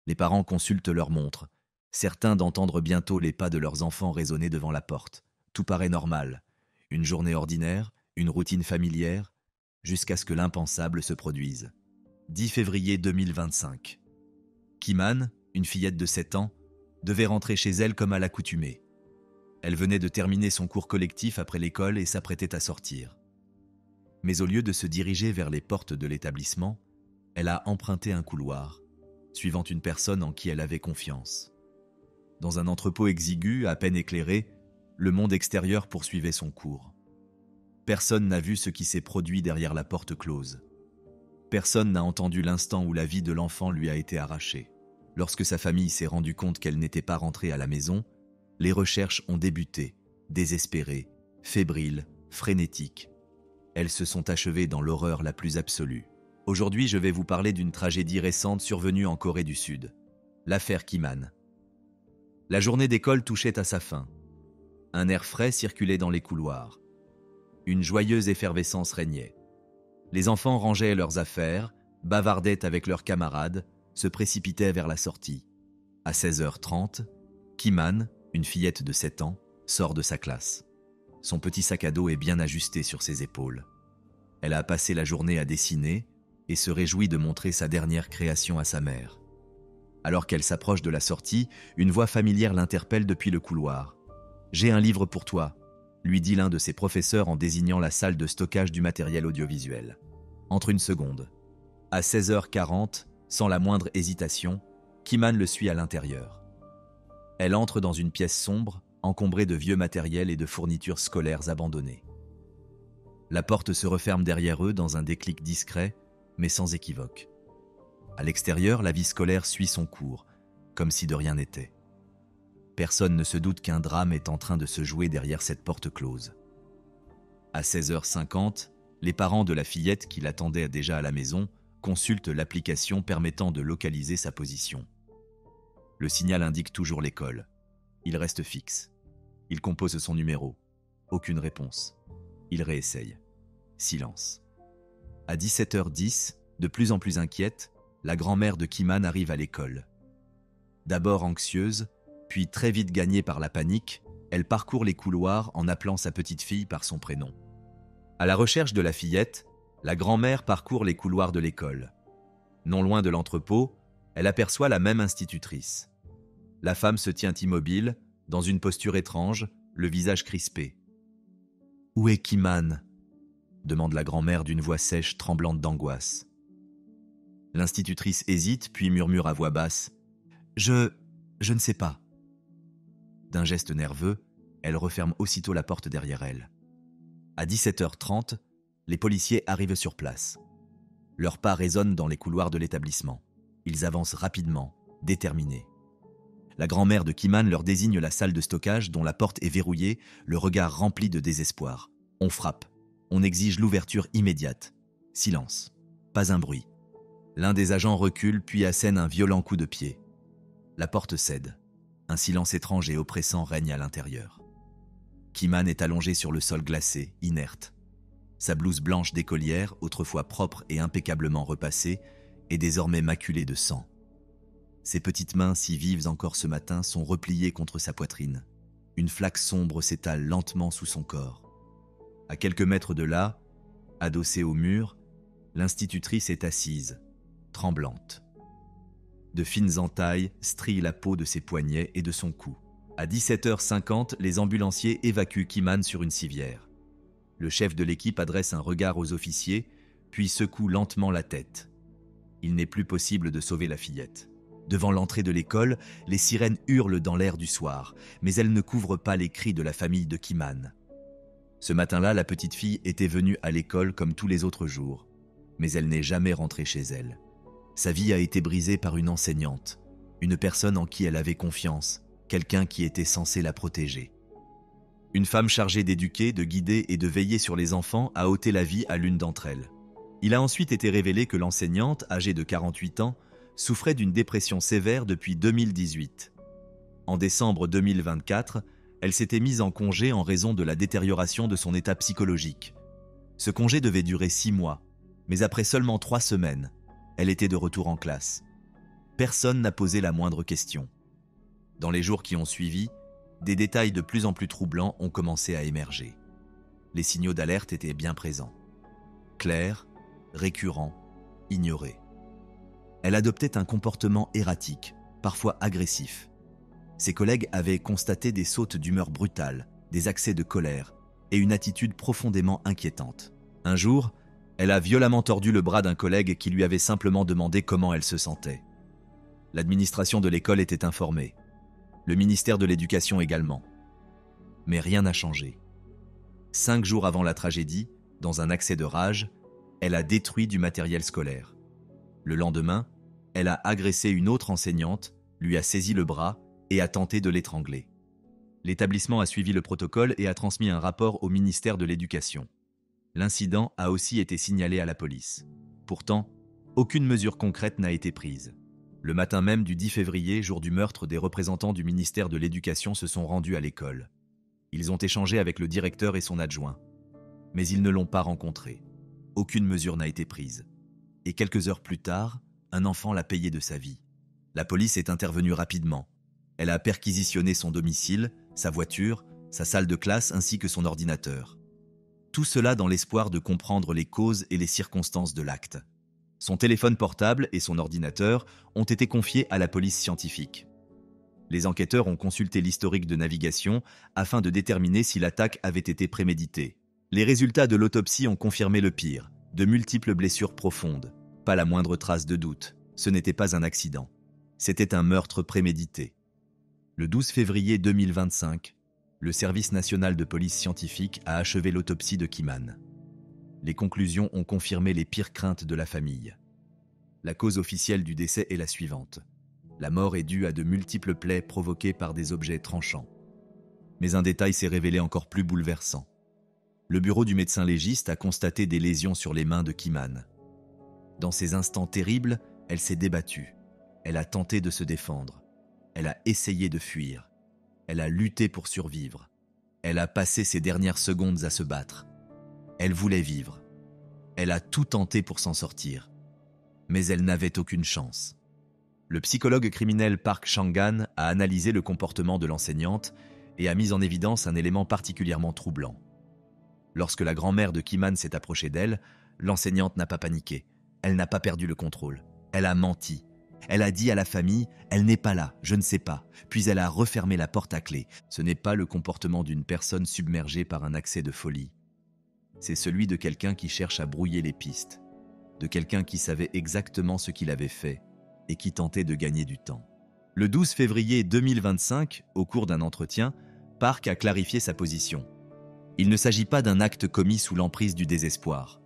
Les parents consultent leurs montres, certains d'entendre bientôt les pas de leurs enfants résonner devant la porte. Tout paraît normal. Une journée ordinaire, une routine familière, jusqu'à ce que l'impensable se produise. 10 février 2025. Kiman, une fillette de 7 ans, devait rentrer chez elle comme à l'accoutumée. Elle venait de terminer son cours collectif après l'école et s'apprêtait à sortir. Mais au lieu de se diriger vers les portes de l'établissement, elle a emprunté un couloir, suivant une personne en qui elle avait confiance. Dans un entrepôt exigu, à peine éclairé, le monde extérieur poursuivait son cours. Personne n'a vu ce qui s'est produit derrière la porte close. Personne n'a entendu l'instant où la vie de l'enfant lui a été arrachée. Lorsque sa famille s'est rendue compte qu'elle n'était pas rentrée à la maison, les recherches ont débuté, désespérées, fébriles, frénétiques. Elles se sont achevées dans l'horreur la plus absolue. Aujourd'hui, je vais vous parler d'une tragédie récente survenue en Corée du Sud. L'affaire Kim-an. La journée d'école touchait à sa fin. Un air frais circulait dans les couloirs. Une joyeuse effervescence régnait. Les enfants rangeaient leurs affaires, bavardaient avec leurs camarades, se précipitaient vers la sortie. À 16h30, Kim-an, une fillette de 7 ans, sort de sa classe. Son petit sac à dos est bien ajusté sur ses épaules. Elle a passé la journée à dessiner et se réjouit de montrer sa dernière création à sa mère. Alors qu'elle s'approche de la sortie, une voix familière l'interpelle depuis le couloir. « J'ai un livre pour toi », lui dit l'un de ses professeurs en désignant la salle de stockage du matériel audiovisuel. Entre une seconde. À 16h40, sans la moindre hésitation, Kim-an le suit à l'intérieur. Elle entre dans une pièce sombre, encombrée de vieux matériel et de fournitures scolaires abandonnées. La porte se referme derrière eux dans un déclic discret, mais sans équivoque. À l'extérieur, la vie scolaire suit son cours, comme si de rien n'était. Personne ne se doute qu'un drame est en train de se jouer derrière cette porte close. À 16h50, les parents de la fillette qui l'attendait déjà à la maison consultent l'application permettant de localiser sa position. Le signal indique toujours l'école. Il reste fixe. Il compose son numéro. Aucune réponse. Il réessaye. Silence. À 17h10, de plus en plus inquiète, la grand-mère de Kim-an arrive à l'école. D'abord anxieuse, puis très vite gagnée par la panique, elle parcourt les couloirs en appelant sa petite fille par son prénom. À la recherche de la fillette, la grand-mère parcourt les couloirs de l'école. Non loin de l'entrepôt, elle aperçoit la même institutrice. La femme se tient immobile, dans une posture étrange, le visage crispé. « Où est Kim-an » demande la grand-mère d'une voix sèche tremblante d'angoisse. L'institutrice hésite, puis murmure à voix basse « Je ne sais pas. » D'un geste nerveux, elle referme aussitôt la porte derrière elle. À 17h30, les policiers arrivent sur place. Leurs pas résonnent dans les couloirs de l'établissement. Ils avancent rapidement, déterminés. La grand-mère de Kim-an leur désigne la salle de stockage dont la porte est verrouillée, le regard rempli de désespoir. On frappe. On exige l'ouverture immédiate. Silence. Pas un bruit. L'un des agents recule puis assène un violent coup de pied. La porte cède. Un silence étrange et oppressant règne à l'intérieur. Kim-an est allongé sur le sol glacé, inerte. Sa blouse blanche d'écolière, autrefois propre et impeccablement repassée, est désormais maculée de sang. Ses petites mains, si vives encore ce matin, sont repliées contre sa poitrine. Une flaque sombre s'étale lentement sous son corps. À quelques mètres de là, adossée au mur, l'institutrice est assise, tremblante. De fines entailles strient la peau de ses poignets et de son cou. À 17h50, les ambulanciers évacuent Kim-an sur une civière. Le chef de l'équipe adresse un regard aux officiers, puis secoue lentement la tête. Il n'est plus possible de sauver la fillette. Devant l'entrée de l'école, les sirènes hurlent dans l'air du soir, mais elles ne couvrent pas les cris de la famille de Kim-an. Ce matin-là, la petite fille était venue à l'école comme tous les autres jours, mais elle n'est jamais rentrée chez elle. Sa vie a été brisée par une enseignante, une personne en qui elle avait confiance, quelqu'un qui était censé la protéger. Une femme chargée d'éduquer, de guider et de veiller sur les enfants a ôté la vie à l'une d'entre elles. Il a ensuite été révélé que l'enseignante, âgée de 48 ans, souffrait d'une dépression sévère depuis 2018. En décembre 2024, elle s'était mise en congé en raison de la détérioration de son état psychologique. Ce congé devait durer 6 mois, mais après seulement 3 semaines, elle était de retour en classe. Personne n'a posé la moindre question. Dans les jours qui ont suivi, des détails de plus en plus troublants ont commencé à émerger. Les signaux d'alerte étaient bien présents. Clairs, récurrents, ignorés. Elle adoptait un comportement erratique, parfois agressif. Ses collègues avaient constaté des sautes d'humeur brutales, des accès de colère et une attitude profondément inquiétante. Un jour, elle a violemment tordu le bras d'un collègue qui lui avait simplement demandé comment elle se sentait. L'administration de l'école était informée. Le ministère de l'Éducation également. Mais rien n'a changé. 5 jours avant la tragédie, dans un accès de rage, elle a détruit du matériel scolaire. Le lendemain, elle a agressé une autre enseignante, lui a saisi le bras et a tenté de l'étrangler. L'établissement a suivi le protocole et a transmis un rapport au ministère de l'Éducation. L'incident a aussi été signalé à la police. Pourtant, aucune mesure concrète n'a été prise. Le matin même du 10 février, jour du meurtre, des représentants du ministère de l'Éducation se sont rendus à l'école. Ils ont échangé avec le directeur et son adjoint. Mais ils ne l'ont pas rencontré. Aucune mesure n'a été prise. Et quelques heures plus tard, un enfant l'a payé de sa vie. La police est intervenue rapidement. Elle a perquisitionné son domicile, sa voiture, sa salle de classe ainsi que son ordinateur. Tout cela dans l'espoir de comprendre les causes et les circonstances de l'acte. Son téléphone portable et son ordinateur ont été confiés à la police scientifique. Les enquêteurs ont consulté l'historique de navigation afin de déterminer si l'attaque avait été préméditée. Les résultats de l'autopsie ont confirmé le pire, de multiples blessures profondes. Pas la moindre trace de doute, ce n'était pas un accident. C'était un meurtre prémédité. Le 12 février 2025, le Service national de police scientifique a achevé l'autopsie de Kimane. Les conclusions ont confirmé les pires craintes de la famille. La cause officielle du décès est la suivante. La mort est due à de multiples plaies provoquées par des objets tranchants. Mais un détail s'est révélé encore plus bouleversant. Le bureau du médecin légiste a constaté des lésions sur les mains de Kimane. Dans ces instants terribles, elle s'est débattue. Elle a tenté de se défendre. Elle a essayé de fuir. Elle a lutté pour survivre. Elle a passé ses dernières secondes à se battre. Elle voulait vivre. Elle a tout tenté pour s'en sortir. Mais elle n'avait aucune chance. Le psychologue criminel Park Chang-an a analysé le comportement de l'enseignante et a mis en évidence un élément particulièrement troublant. Lorsque la grand-mère de Kimane s'est approchée d'elle, l'enseignante n'a pas paniqué. Elle n'a pas perdu le contrôle. Elle a menti. Elle a dit à la famille « Elle n'est pas là, je ne sais pas ». Puis elle a refermé la porte à clé. Ce n'est pas le comportement d'une personne submergée par un accès de folie. C'est celui de quelqu'un qui cherche à brouiller les pistes, de quelqu'un qui savait exactement ce qu'il avait fait et qui tentait de gagner du temps. Le 12 février 2025, au cours d'un entretien, Park a clarifié sa position. Il ne s'agit pas d'un acte commis sous l'emprise du désespoir.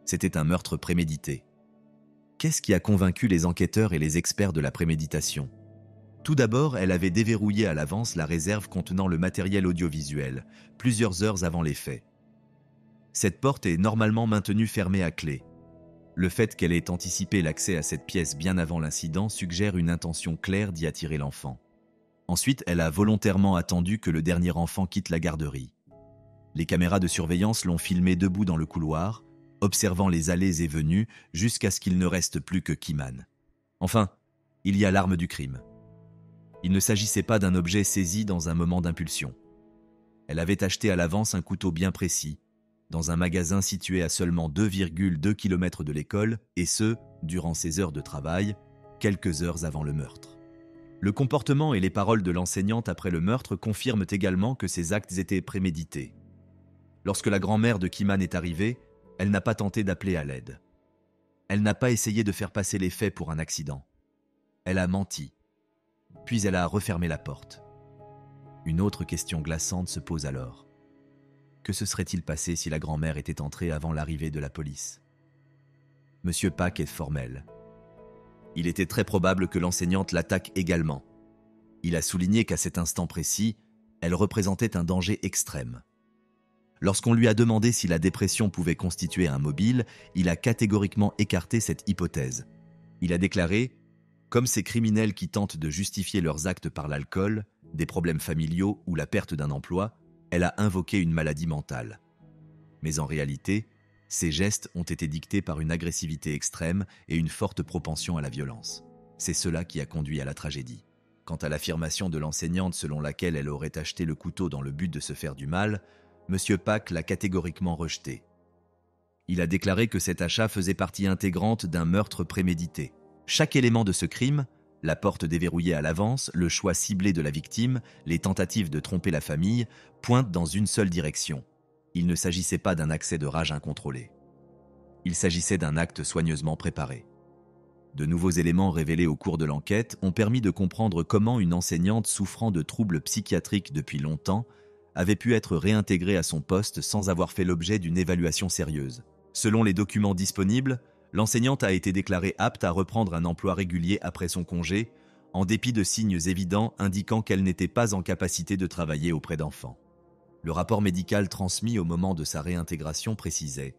C'était un meurtre prémédité. Qu'est-ce qui a convaincu les enquêteurs et les experts de la préméditation ? Tout d'abord, elle avait déverrouillé à l'avance la réserve contenant le matériel audiovisuel, plusieurs heures avant les faits. Cette porte est normalement maintenue fermée à clé. Le fait qu'elle ait anticipé l'accès à cette pièce bien avant l'incident suggère une intention claire d'y attirer l'enfant. Ensuite, elle a volontairement attendu que le dernier enfant quitte la garderie. Les caméras de surveillance l'ont filmé debout dans le couloir, observant les allées et venues jusqu'à ce qu'il ne reste plus que Kimane. Enfin, il y a l'arme du crime. Il ne s'agissait pas d'un objet saisi dans un moment d'impulsion. Elle avait acheté à l'avance un couteau bien précis, dans un magasin situé à seulement 2,2 km de l'école, et ce, durant ses heures de travail, quelques heures avant le meurtre. Le comportement et les paroles de l'enseignante après le meurtre confirment également que ces actes étaient prémédités. Lorsque la grand-mère de Kimane est arrivée, elle n'a pas tenté d'appeler à l'aide. Elle n'a pas essayé de faire passer les faits pour un accident. Elle a menti. Puis elle a refermé la porte. Une autre question glaçante se pose alors. Que se serait-il passé si la grand-mère était entrée avant l'arrivée de la police ? Monsieur Park est formel. Il était très probable que l'enseignante l'attaque également. Il a souligné qu'à cet instant précis, elle représentait un danger extrême. Lorsqu'on lui a demandé si la dépression pouvait constituer un mobile, il a catégoriquement écarté cette hypothèse. Il a déclaré « Comme ces criminels qui tentent de justifier leurs actes par l'alcool, des problèmes familiaux ou la perte d'un emploi, elle a invoqué une maladie mentale. » Mais en réalité, ces gestes ont été dictés par une agressivité extrême et une forte propension à la violence. C'est cela qui a conduit à la tragédie. Quant à l'affirmation de l'enseignante selon laquelle elle aurait acheté le couteau dans le but de se faire du mal, M. Park l'a catégoriquement rejeté. Il a déclaré que cet achat faisait partie intégrante d'un meurtre prémédité. Chaque élément de ce crime, la porte déverrouillée à l'avance, le choix ciblé de la victime, les tentatives de tromper la famille, pointent dans une seule direction. Il ne s'agissait pas d'un accès de rage incontrôlé. Il s'agissait d'un acte soigneusement préparé. De nouveaux éléments révélés au cours de l'enquête ont permis de comprendre comment une enseignante souffrant de troubles psychiatriques depuis longtemps avait pu être réintégrée à son poste sans avoir fait l'objet d'une évaluation sérieuse. Selon les documents disponibles, l'enseignante a été déclarée apte à reprendre un emploi régulier après son congé, en dépit de signes évidents indiquant qu'elle n'était pas en capacité de travailler auprès d'enfants. Le rapport médical transmis au moment de sa réintégration précisait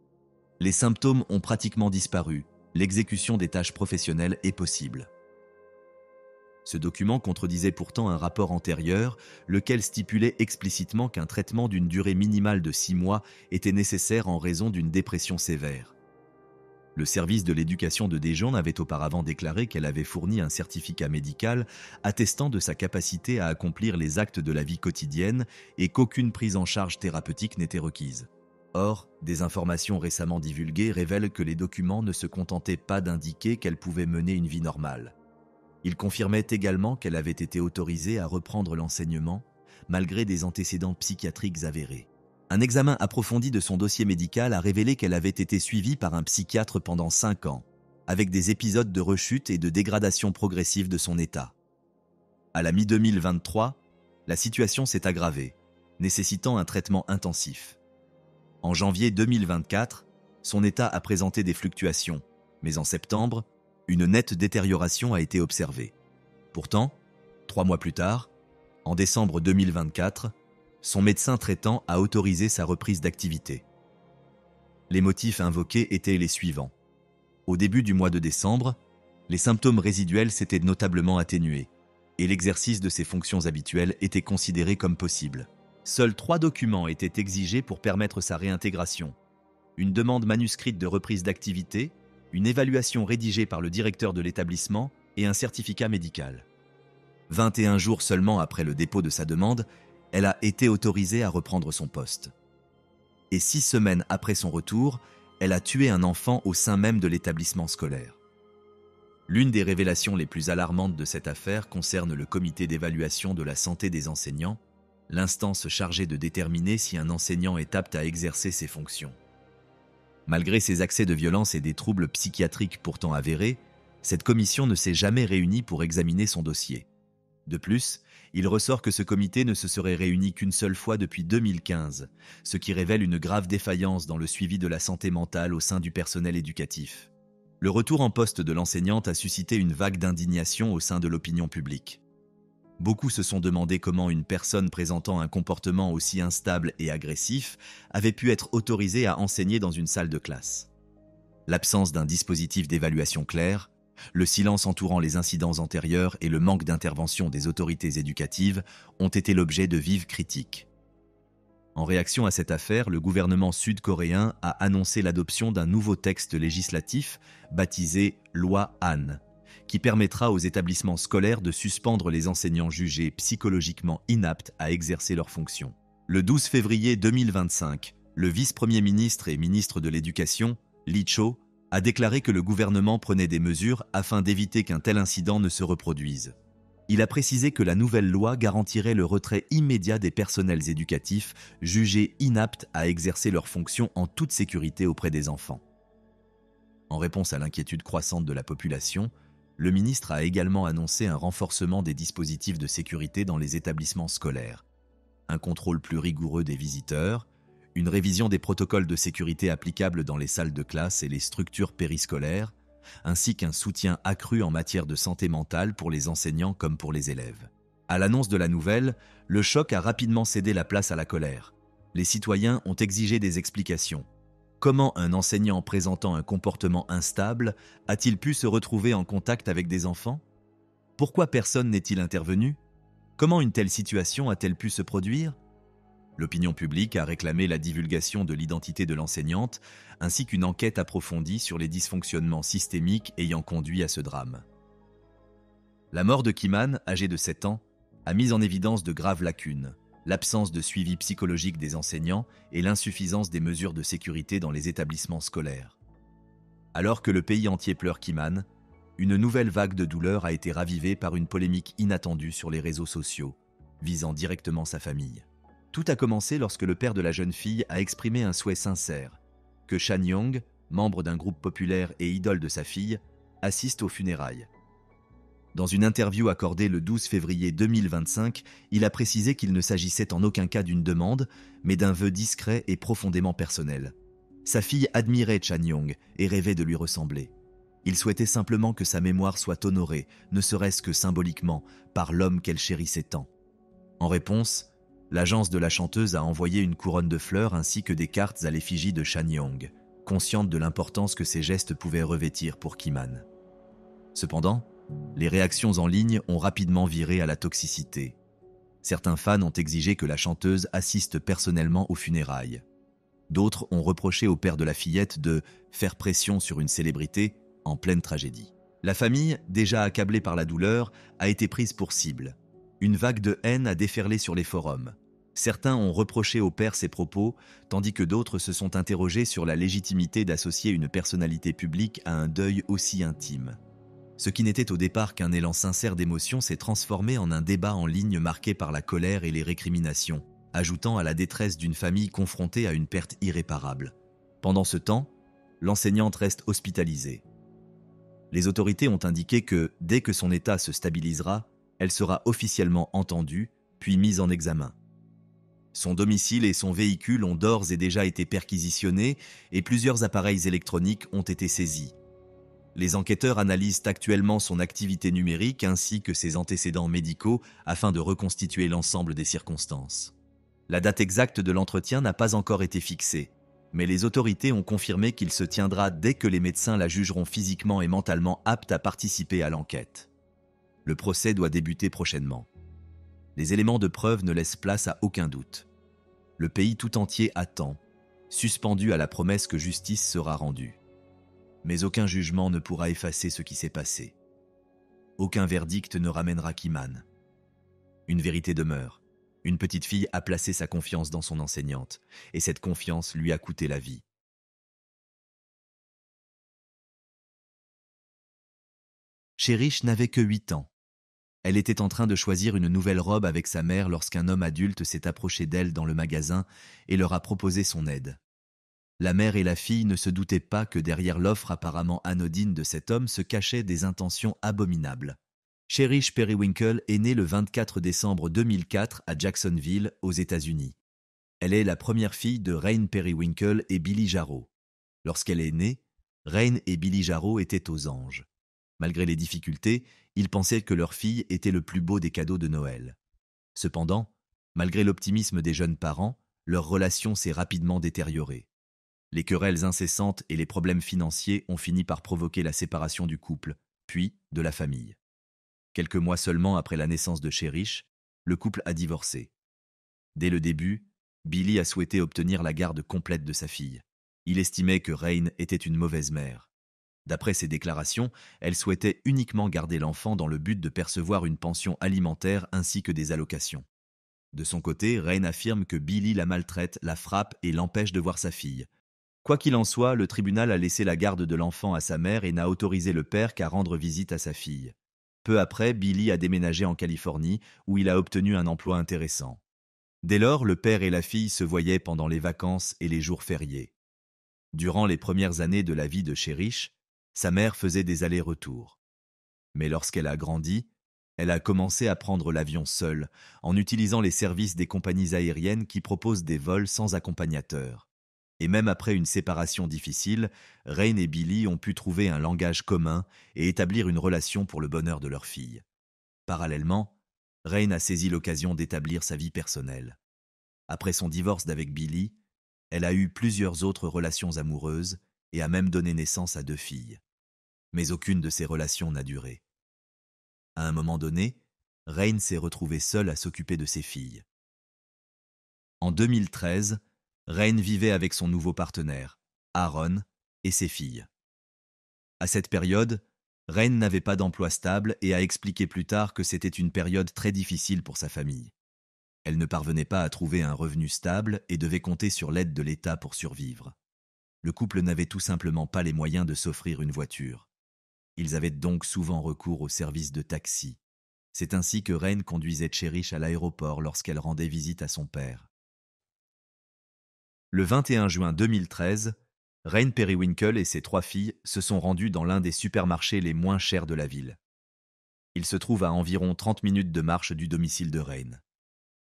« Les symptômes ont pratiquement disparu, l'exécution des tâches professionnelles est possible. » Ce document contredisait pourtant un rapport antérieur, lequel stipulait explicitement qu'un traitement d'une durée minimale de 6 mois était nécessaire en raison d'une dépression sévère. Le service de l'éducation de Dijon avait auparavant déclaré qu'elle avait fourni un certificat médical attestant de sa capacité à accomplir les actes de la vie quotidienne et qu'aucune prise en charge thérapeutique n'était requise. Or, des informations récemment divulguées révèlent que les documents ne se contentaient pas d'indiquer qu'elle pouvait mener une vie normale. Ils confirmaient également qu'elle avait été autorisée à reprendre l'enseignement, malgré des antécédents psychiatriques avérés. Un examen approfondi de son dossier médical a révélé qu'elle avait été suivie par un psychiatre pendant 5 ans, avec des épisodes de rechute et de dégradation progressive de son état. À la mi-2023, la situation s'est aggravée, nécessitant un traitement intensif. En janvier 2024, son état a présenté des fluctuations, mais en septembre, une nette détérioration a été observée. Pourtant, 3 mois plus tard, en décembre 2024, son médecin traitant a autorisé sa reprise d'activité. Les motifs invoqués étaient les suivants. Au début du mois de décembre, les symptômes résiduels s'étaient notablement atténués et l'exercice de ses fonctions habituelles était considéré comme possible. Seuls 3 documents étaient exigés pour permettre sa réintégration. Une demande manuscrite de reprise d'activité, une évaluation rédigée par le directeur de l'établissement et un certificat médical. 21 jours seulement après le dépôt de sa demande, elle a été autorisée à reprendre son poste. Et 6 semaines après son retour, elle a tué un enfant au sein même de l'établissement scolaire. L'une des révélations les plus alarmantes de cette affaire concerne le comité d'évaluation de la santé des enseignants, l'instance chargée de déterminer si un enseignant est apte à exercer ses fonctions. Malgré ses accès de violence et des troubles psychiatriques pourtant avérés, cette commission ne s'est jamais réunie pour examiner son dossier. De plus, il ressort que ce comité ne se serait réuni qu'une seule fois depuis 2015, ce qui révèle une grave défaillance dans le suivi de la santé mentale au sein du personnel éducatif. Le retour en poste de l'enseignante a suscité une vague d'indignation au sein de l'opinion publique. Beaucoup se sont demandé comment une personne présentant un comportement aussi instable et agressif avait pu être autorisée à enseigner dans une salle de classe. L'absence d'un dispositif d'évaluation clair, le silence entourant les incidents antérieurs et le manque d'intervention des autorités éducatives ont été l'objet de vives critiques. En réaction à cette affaire, le gouvernement sud-coréen a annoncé l'adoption d'un nouveau texte législatif baptisé « Loi Han », qui permettra aux établissements scolaires de suspendre les enseignants jugés psychologiquement inaptes à exercer leurs fonctions. Le 12 février 2025, le vice-premier ministre et ministre de l'Éducation, Lee Cho, a déclaré que le gouvernement prenait des mesures afin d'éviter qu'un tel incident ne se reproduise. Il a précisé que la nouvelle loi garantirait le retrait immédiat des personnels éducatifs jugés inaptes à exercer leurs fonctions en toute sécurité auprès des enfants. En réponse à l'inquiétude croissante de la population, le ministre a également annoncé un renforcement des dispositifs de sécurité dans les établissements scolaires, un contrôle plus rigoureux des visiteurs, une révision des protocoles de sécurité applicables dans les salles de classe et les structures périscolaires, ainsi qu'un soutien accru en matière de santé mentale pour les enseignants comme pour les élèves. À l'annonce de la nouvelle, le choc a rapidement cédé la place à la colère. Les citoyens ont exigé des explications. Comment un enseignant présentant un comportement instable a-t-il pu se retrouver en contact avec des enfants? Pourquoi personne n'est-il intervenu? Comment une telle situation a-t-elle pu se produire? L'opinion publique a réclamé la divulgation de l'identité de l'enseignante, ainsi qu'une enquête approfondie sur les dysfonctionnements systémiques ayant conduit à ce drame. La mort de Kim-han, âgé de 7 ans, a mis en évidence de graves lacunes, l'absence de suivi psychologique des enseignants et l'insuffisance des mesures de sécurité dans les établissements scolaires. Alors que le pays entier pleure Kim-han, une nouvelle vague de douleur a été ravivée par une polémique inattendue sur les réseaux sociaux, visant directement sa famille. Tout a commencé lorsque le père de la jeune fille a exprimé un souhait sincère, que Chan Yong, membre d'un groupe populaire et idole de sa fille, assiste aux funérailles. Dans une interview accordée le 12 février 2025, il a précisé qu'il ne s'agissait en aucun cas d'une demande, mais d'un vœu discret et profondément personnel. Sa fille admirait Chan Yong et rêvait de lui ressembler. Il souhaitait simplement que sa mémoire soit honorée, ne serait-ce que symboliquement, par l'homme qu'elle chérissait tant. En réponse, l'agence de la chanteuse a envoyé une couronne de fleurs ainsi que des cartes à l'effigie de Chan Yong, consciente de l'importance que ces gestes pouvaient revêtir pour Kim-an. Cependant, les réactions en ligne ont rapidement viré à la toxicité. Certains fans ont exigé que la chanteuse assiste personnellement aux funérailles. D'autres ont reproché au père de la fillette de faire pression sur une célébrité en pleine tragédie. La famille, déjà accablée par la douleur, a été prise pour cible. Une vague de haine a déferlé sur les forums. Certains ont reproché au père ses propos, tandis que d'autres se sont interrogés sur la légitimité d'associer une personnalité publique à un deuil aussi intime. Ce qui n'était au départ qu'un élan sincère d'émotion s'est transformé en un débat en ligne marqué par la colère et les récriminations, ajoutant à la détresse d'une famille confrontée à une perte irréparable. Pendant ce temps, l'enseignante reste hospitalisée. Les autorités ont indiqué que, dès que son état se stabilisera, elle sera officiellement entendue, puis mise en examen. Son domicile et son véhicule ont d'ores et déjà été perquisitionnés et plusieurs appareils électroniques ont été saisis. Les enquêteurs analysent actuellement son activité numérique ainsi que ses antécédents médicaux afin de reconstituer l'ensemble des circonstances. La date exacte de l'entretien n'a pas encore été fixée, mais les autorités ont confirmé qu'il se tiendra dès que les médecins la jugeront physiquement et mentalement apte à participer à l'enquête. Le procès doit débuter prochainement. Les éléments de preuve ne laissent place à aucun doute. Le pays tout entier attend, suspendu à la promesse que justice sera rendue. Mais aucun jugement ne pourra effacer ce qui s'est passé. Aucun verdict ne ramènera Kim-an. Une vérité demeure. Une petite fille a placé sa confiance dans son enseignante, et cette confiance lui a coûté la vie. Cherish n'avait que 8 ans. Elle était en train de choisir une nouvelle robe avec sa mère lorsqu'un homme adulte s'est approché d'elle dans le magasin et leur a proposé son aide. La mère et la fille ne se doutaient pas que derrière l'offre apparemment anodine de cet homme se cachaient des intentions abominables. Cherish Periwinkle est née le 24 décembre 2004 à Jacksonville, aux États-Unis. Elle est la première fille de Rain Periwinkle et Billy Jarreau. Lorsqu'elle est née, Rain et Billy Jarreau étaient aux anges. Malgré les difficultés, ils pensaient que leur fille était le plus beau des cadeaux de Noël. Cependant, malgré l'optimisme des jeunes parents, leur relation s'est rapidement détériorée. Les querelles incessantes et les problèmes financiers ont fini par provoquer la séparation du couple, puis de la famille. Quelques mois seulement après la naissance de Cherish, le couple a divorcé. Dès le début, Billy a souhaité obtenir la garde complète de sa fille. Il estimait que Rain était une mauvaise mère. D'après ses déclarations, elle souhaitait uniquement garder l'enfant dans le but de percevoir une pension alimentaire ainsi que des allocations. De son côté, Rain affirme que Billy la maltraite, la frappe et l'empêche de voir sa fille. Quoi qu'il en soit, le tribunal a laissé la garde de l'enfant à sa mère et n'a autorisé le père qu'à rendre visite à sa fille. Peu après, Billy a déménagé en Californie, où il a obtenu un emploi intéressant. Dès lors, le père et la fille se voyaient pendant les vacances et les jours fériés. Durant les premières années de la vie de Cherish, sa mère faisait des allers-retours. Mais lorsqu'elle a grandi, elle a commencé à prendre l'avion seule, en utilisant les services des compagnies aériennes qui proposent des vols sans accompagnateur. Et même après une séparation difficile, Rain et Billy ont pu trouver un langage commun et établir une relation pour le bonheur de leur fille. Parallèlement, Rain a saisi l'occasion d'établir sa vie personnelle. Après son divorce d'avec Billy, elle a eu plusieurs autres relations amoureuses et a même donné naissance à 2 filles. Mais aucune de ces relations n'a duré. À un moment donné, Rain s'est retrouvée seule à s'occuper de ses filles. En 2013, Rain vivait avec son nouveau partenaire, Aaron, et ses filles. À cette période, Rain n'avait pas d'emploi stable et a expliqué plus tard que c'était une période très difficile pour sa famille. Elle ne parvenait pas à trouver un revenu stable et devait compter sur l'aide de l'État pour survivre. Le couple n'avait tout simplement pas les moyens de s'offrir une voiture. Ils avaient donc souvent recours au service de taxi. C'est ainsi que Rain conduisait Cherish à l'aéroport lorsqu'elle rendait visite à son père. Le 21 juin 2013, Reine Periwinkle et ses 3 filles se sont rendues dans l'un des supermarchés les moins chers de la ville. Il se trouve à environ 30 minutes de marche du domicile de Reine.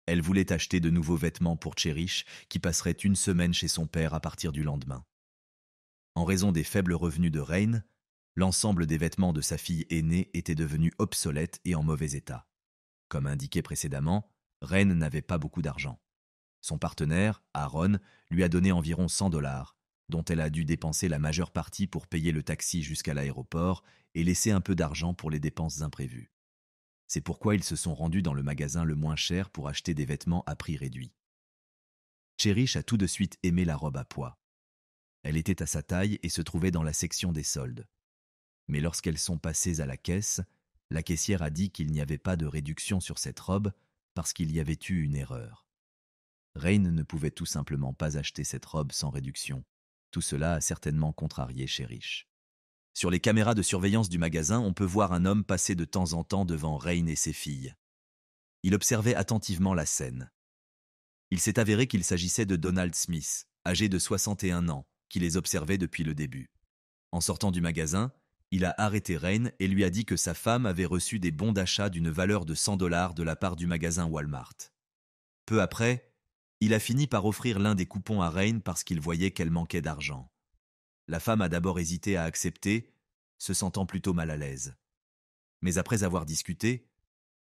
Elle voulait acheter de nouveaux vêtements pour Cherish, qui passerait une semaine chez son père à partir du lendemain. En raison des faibles revenus de Reine, l'ensemble des vêtements de sa fille aînée était devenu obsolète et en mauvais état. Comme indiqué précédemment, Reine n'avait pas beaucoup d'argent. Son partenaire, Aaron, lui a donné environ 100 $, dont elle a dû dépenser la majeure partie pour payer le taxi jusqu'à l'aéroport et laisser un peu d'argent pour les dépenses imprévues. C'est pourquoi ils se sont rendus dans le magasin le moins cher pour acheter des vêtements à prix réduit. Cherish a tout de suite aimé la robe à pois. Elle était à sa taille et se trouvait dans la section des soldes. Mais lorsqu'elles sont passées à la caisse, la caissière a dit qu'il n'y avait pas de réduction sur cette robe parce qu'il y avait eu une erreur. Reine ne pouvait tout simplement pas acheter cette robe sans réduction. Tout cela a certainement contrarié Cherish. Sur les caméras de surveillance du magasin, on peut voir un homme passer de temps en temps devant Reine et ses filles. Il observait attentivement la scène. Il s'est avéré qu'il s'agissait de Donald Smith, âgé de 61 ans, qui les observait depuis le début. En sortant du magasin, il a arrêté Reine et lui a dit que sa femme avait reçu des bons d'achat d'une valeur de 100 $ de la part du magasin Walmart. Peu après, il a fini par offrir l'un des coupons à Reine parce qu'il voyait qu'elle manquait d'argent. La femme a d'abord hésité à accepter, se sentant plutôt mal à l'aise. Mais après avoir discuté,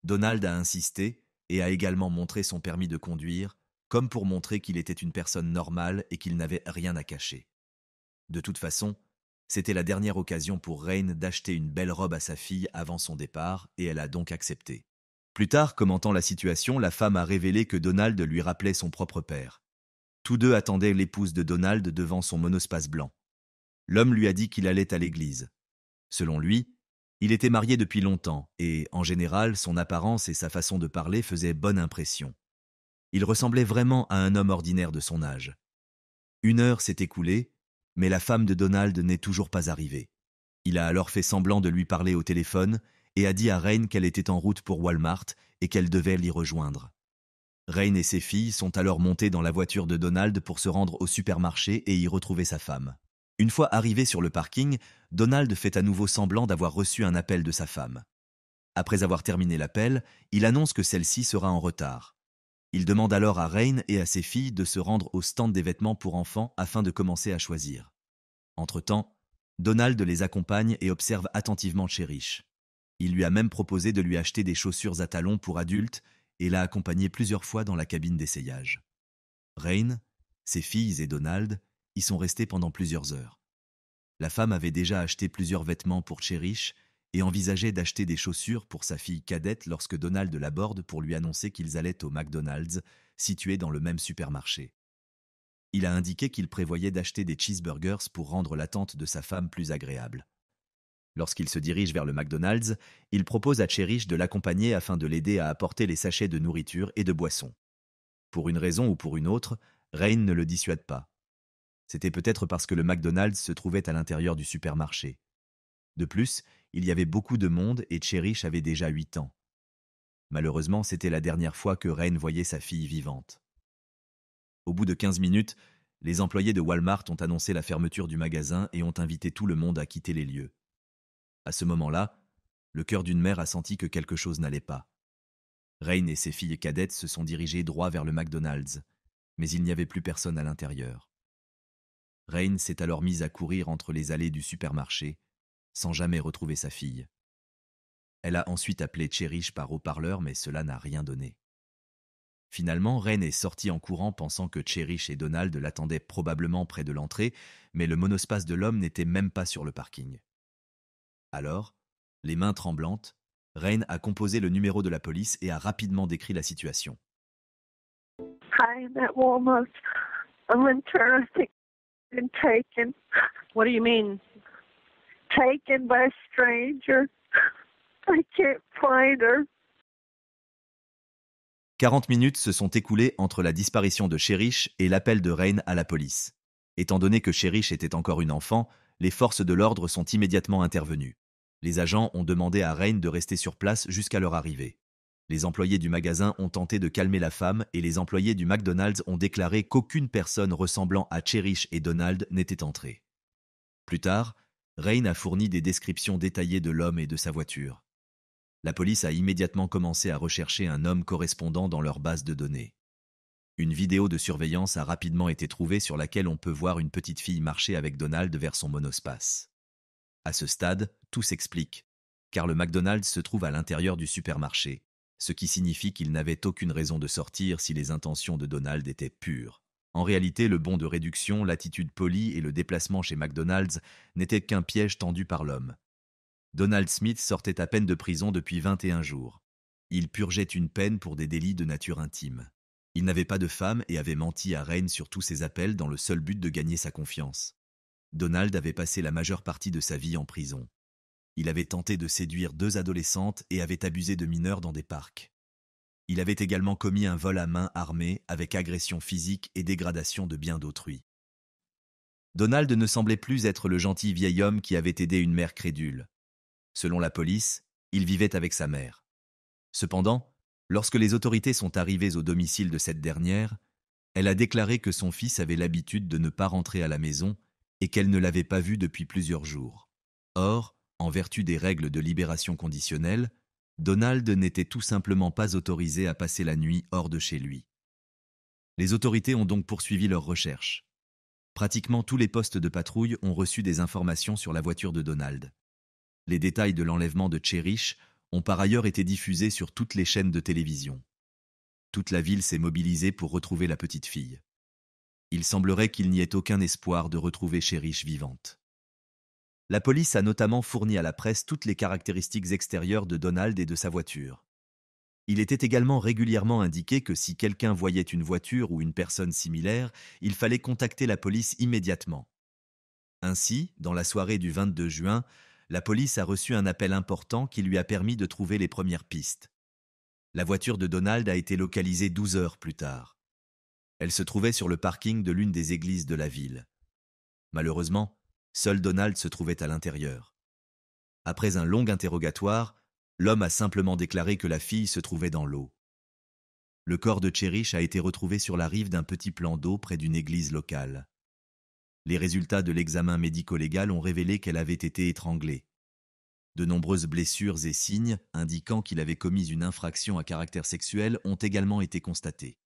Donald a insisté et a également montré son permis de conduire, comme pour montrer qu'il était une personne normale et qu'il n'avait rien à cacher. De toute façon, c'était la dernière occasion pour Reine d'acheter une belle robe à sa fille avant son départ et elle a donc accepté. Plus tard, commentant la situation, la femme a révélé que Donald lui rappelait son propre père. Tous deux attendaient l'épouse de Donald devant son monospace blanc. L'homme lui a dit qu'il allait à l'église. Selon lui, il était marié depuis longtemps et, en général, son apparence et sa façon de parler faisaient bonne impression. Il ressemblait vraiment à un homme ordinaire de son âge. 1 heure s'est écoulée, mais la femme de Donald n'est toujours pas arrivée. Il a alors fait semblant de lui parler au téléphone et a dit à Reine qu'elle était en route pour Walmart et qu'elle devait l'y rejoindre. Reine et ses filles sont alors montées dans la voiture de Donald pour se rendre au supermarché et y retrouver sa femme. Une fois arrivé sur le parking, Donald fait à nouveau semblant d'avoir reçu un appel de sa femme. Après avoir terminé l'appel, il annonce que celle-ci sera en retard. Il demande alors à Reine et à ses filles de se rendre au stand des vêtements pour enfants afin de commencer à choisir. Entre-temps, Donald les accompagne et observe attentivement Cherish. Il lui a même proposé de lui acheter des chaussures à talons pour adultes et l'a accompagné plusieurs fois dans la cabine d'essayage. Reine, ses filles et Donald y sont restés pendant plusieurs heures. La femme avait déjà acheté plusieurs vêtements pour Cherish et envisageait d'acheter des chaussures pour sa fille cadette lorsque Donald l'aborde pour lui annoncer qu'ils allaient au McDonald's, situé dans le même supermarché. Il a indiqué qu'il prévoyait d'acheter des cheeseburgers pour rendre l'attente de sa femme plus agréable. Lorsqu'il se dirige vers le McDonald's, il propose à Cherish de l'accompagner afin de l'aider à apporter les sachets de nourriture et de boissons. Pour une raison ou pour une autre, Reine ne le dissuade pas. C'était peut-être parce que le McDonald's se trouvait à l'intérieur du supermarché. De plus, il y avait beaucoup de monde et Cherish avait déjà 8 ans. Malheureusement, c'était la dernière fois que Reine voyait sa fille vivante. Au bout de 15 minutes, les employés de Walmart ont annoncé la fermeture du magasin et ont invité tout le monde à quitter les lieux. À ce moment-là, le cœur d'une mère a senti que quelque chose n'allait pas. Reine et ses filles cadettes se sont dirigées droit vers le McDonald's, mais il n'y avait plus personne à l'intérieur. Reine s'est alors mise à courir entre les allées du supermarché, sans jamais retrouver sa fille. Elle a ensuite appelé Cherish par haut-parleur, mais cela n'a rien donné. Finalement, Reine est sortie en courant pensant que Cherish et Donald l'attendaient probablement près de l'entrée, mais le monospace de l'homme n'était même pas sur le parking. Alors, les mains tremblantes, Reine a composé le numéro de la police et a rapidement décrit la situation. Hi, I'm at Walmart. I'm interested in taken. What do you mean? Taken by a stranger. I can't find her. 40 minutes se sont écoulées entre la disparition de Cherish et l'appel de Reine à la police. Étant donné que Cherish était encore une enfant, les forces de l'ordre sont immédiatement intervenues. Les agents ont demandé à Reine de rester sur place jusqu'à leur arrivée. Les employés du magasin ont tenté de calmer la femme et les employés du McDonald's ont déclaré qu'aucune personne ressemblant à Cherish et Donald n'était entrée. Plus tard, Rain a fourni des descriptions détaillées de l'homme et de sa voiture. La police a immédiatement commencé à rechercher un homme correspondant dans leur base de données. Une vidéo de surveillance a rapidement été trouvée sur laquelle on peut voir une petite fille marcher avec Donald vers son monospace. À ce stade, tout s'explique, car le McDonald's se trouve à l'intérieur du supermarché, ce qui signifie qu'il n'avait aucune raison de sortir si les intentions de Donald étaient pures. En réalité, le bon de réduction, l'attitude polie et le déplacement chez McDonald's n'étaient qu'un piège tendu par l'homme. Donald Smith sortait à peine de prison depuis 21 jours. Il purgeait une peine pour des délits de nature intime. Il n'avait pas de femme et avait menti à Rain sur tous ses appels dans le seul but de gagner sa confiance. Donald avait passé la majeure partie de sa vie en prison. Il avait tenté de séduire 2 adolescentes et avait abusé de mineurs dans des parcs. Il avait également commis un vol à main armée avec agression physique et dégradation de biens d'autrui. Donald ne semblait plus être le gentil vieil homme qui avait aidé une mère crédule. Selon la police, il vivait avec sa mère. Cependant, lorsque les autorités sont arrivées au domicile de cette dernière, elle a déclaré que son fils avait l'habitude de ne pas rentrer à la maison et qu'elle ne l'avait pas vu depuis plusieurs jours. Or, en vertu des règles de libération conditionnelle, Donald n'était tout simplement pas autorisé à passer la nuit hors de chez lui. Les autorités ont donc poursuivi leurs recherches. Pratiquement tous les postes de patrouille ont reçu des informations sur la voiture de Donald. Les détails de l'enlèvement de Cherish ont par ailleurs été diffusés sur toutes les chaînes de télévision. Toute la ville s'est mobilisée pour retrouver la petite fille. Il semblerait qu'il n'y ait aucun espoir de retrouver Cherish vivante. La police a notamment fourni à la presse toutes les caractéristiques extérieures de Donald et de sa voiture. Il était également régulièrement indiqué que si quelqu'un voyait une voiture ou une personne similaire, il fallait contacter la police immédiatement. Ainsi, dans la soirée du 22 juin, la police a reçu un appel important qui lui a permis de trouver les premières pistes. La voiture de Donald a été localisée 12 heures plus tard. Elle se trouvait sur le parking de l'une des églises de la ville. Malheureusement, seul Donald se trouvait à l'intérieur. Après un long interrogatoire, l'homme a simplement déclaré que la fille se trouvait dans l'eau. Le corps de Cherish a été retrouvé sur la rive d'un petit plan d'eau près d'une église locale. Les résultats de l'examen médico-légal ont révélé qu'elle avait été étranglée. De nombreuses blessures et signes indiquant qu'il avait commis une infraction à caractère sexuel ont également été constatés.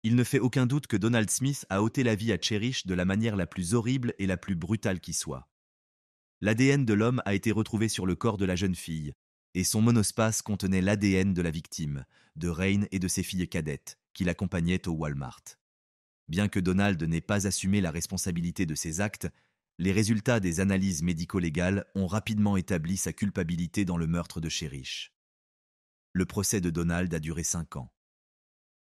Il ne fait aucun doute que Donald Smith a ôté la vie à Cherish de la manière la plus horrible et la plus brutale qui soit. L'ADN de l'homme a été retrouvé sur le corps de la jeune fille, et son monospace contenait l'ADN de la victime, de Rain et de ses filles cadettes, qui l'accompagnaient au Walmart. Bien que Donald n'ait pas assumé la responsabilité de ses actes, les résultats des analyses médico-légales ont rapidement établi sa culpabilité dans le meurtre de Cherish. Le procès de Donald a duré 5 ans.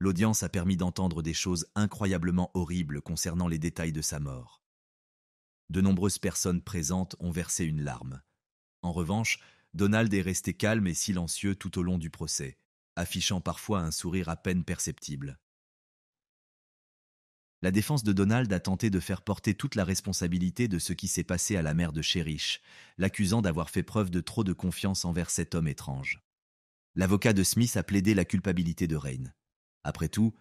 L'audience a permis d'entendre des choses incroyablement horribles concernant les détails de sa mort. De nombreuses personnes présentes ont versé une larme. En revanche, Donald est resté calme et silencieux tout au long du procès, affichant parfois un sourire à peine perceptible. La défense de Donald a tenté de faire porter toute la responsabilité de ce qui s'est passé à la mère de Cherish, l'accusant d'avoir fait preuve de trop de confiance envers cet homme étrange. L'avocat de Smith a plaidé la culpabilité de Rain. Après tout,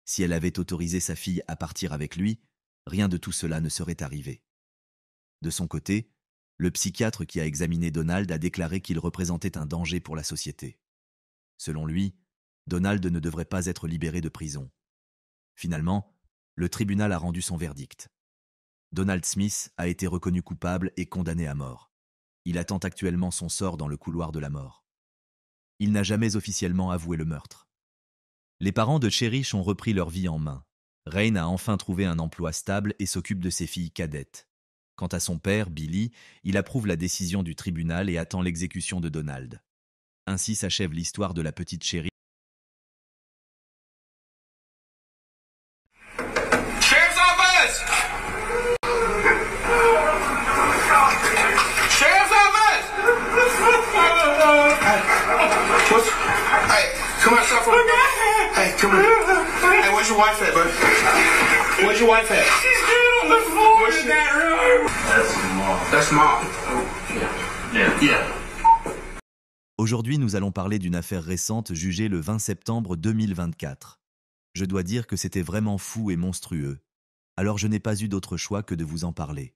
si elle avait autorisé sa fille à partir avec lui, rien de tout cela ne serait arrivé. De son côté, le psychiatre qui a examiné Donald a déclaré qu'il représentait un danger pour la société. Selon lui, Donald ne devrait pas être libéré de prison. Finalement, le tribunal a rendu son verdict. Donald Smith a été reconnu coupable et condamné à mort. Il attend actuellement son sort dans le couloir de la mort. Il n'a jamais officiellement avoué le meurtre. Les parents de Cherish ont repris leur vie en main. Rain a enfin trouvé un emploi stable et s'occupe de ses filles cadettes. Quant à son père, Billy, il approuve la décision du tribunal et attend l'exécution de Donald. Ainsi s'achève l'histoire de la petite Cherish. Come on, stop for me. Hey, come here. Hey, where's your wife at, bud? Where's your wife at? She's dead on the floor in that room. That's mom. Yeah. Yeah. Aujourd'hui, nous allons parler d'une affaire récente jugée le 20 septembre 2024. Je dois dire que c'était vraiment fou et monstrueux. Alors je n'ai pas eu d'autre choix que de vous en parler.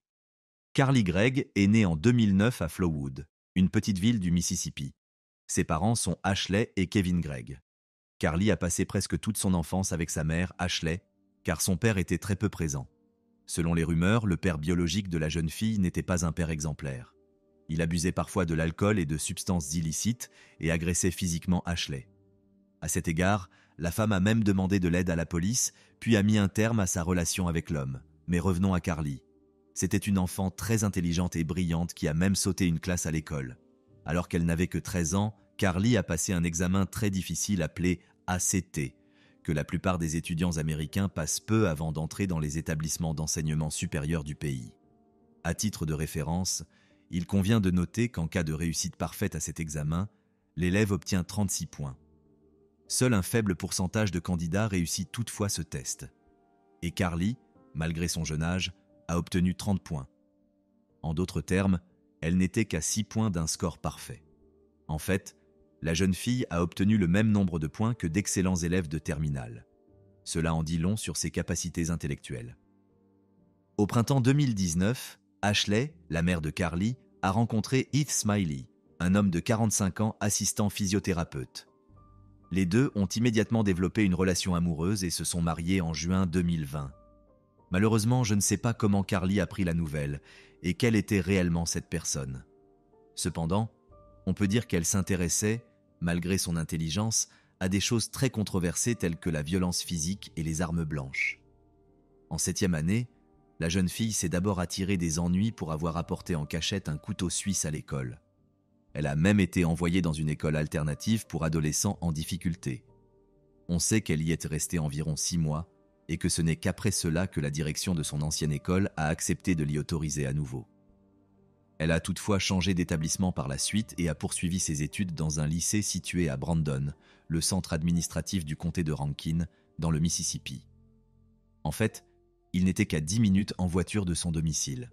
Carly Gregg est née en 2009 à Flowood, une petite ville du Mississippi. Ses parents sont Ashley et Kevin Gregg. Carly a passé presque toute son enfance avec sa mère, Ashley, car son père était très peu présent. Selon les rumeurs, le père biologique de la jeune fille n'était pas un père exemplaire. Il abusait parfois de l'alcool et de substances illicites et agressait physiquement Ashley. À cet égard, la femme a même demandé de l'aide à la police, puis a mis un terme à sa relation avec l'homme. Mais revenons à Carly. C'était une enfant très intelligente et brillante qui a même sauté une classe à l'école. Alors qu'elle n'avait que 13 ans, Carly a passé un examen très difficile appelé ACT, que la plupart des étudiants américains passent peu avant d'entrer dans les établissements d'enseignement supérieur du pays. À titre de référence, il convient de noter qu'en cas de réussite parfaite à cet examen, l'élève obtient 36 points. Seul un faible pourcentage de candidats réussit toutefois ce test. Et Carly, malgré son jeune âge, a obtenu 30 points. En d'autres termes, elle n'était qu'à 6 points d'un score parfait. En fait, la jeune fille a obtenu le même nombre de points que d'excellents élèves de terminale. Cela en dit long sur ses capacités intellectuelles. Au printemps 2019, Ashley, la mère de Carly, a rencontré Heath Smiley, un homme de 45 ans assistant physiothérapeute. Les deux ont immédiatement développé une relation amoureuse et se sont mariés en juin 2020. Malheureusement, je ne sais pas comment Carly a pris la nouvelle et quelle était réellement cette personne. Cependant, on peut dire qu'elle s'intéressait, malgré son intelligence, à des choses très controversées telles que la violence physique et les armes blanches. En 7e année, la jeune fille s'est d'abord attirée des ennuis pour avoir apporté en cachette un couteau suisse à l'école. Elle a même été envoyée dans une école alternative pour adolescents en difficulté. On sait qu'elle y est restée environ 6 mois et que ce n'est qu'après cela que la direction de son ancienne école a accepté de l'y autoriser à nouveau. Elle a toutefois changé d'établissement par la suite et a poursuivi ses études dans un lycée situé à Brandon, le centre administratif du comté de Rankin, dans le Mississippi. En fait, il n'était qu'à 10 minutes en voiture de son domicile.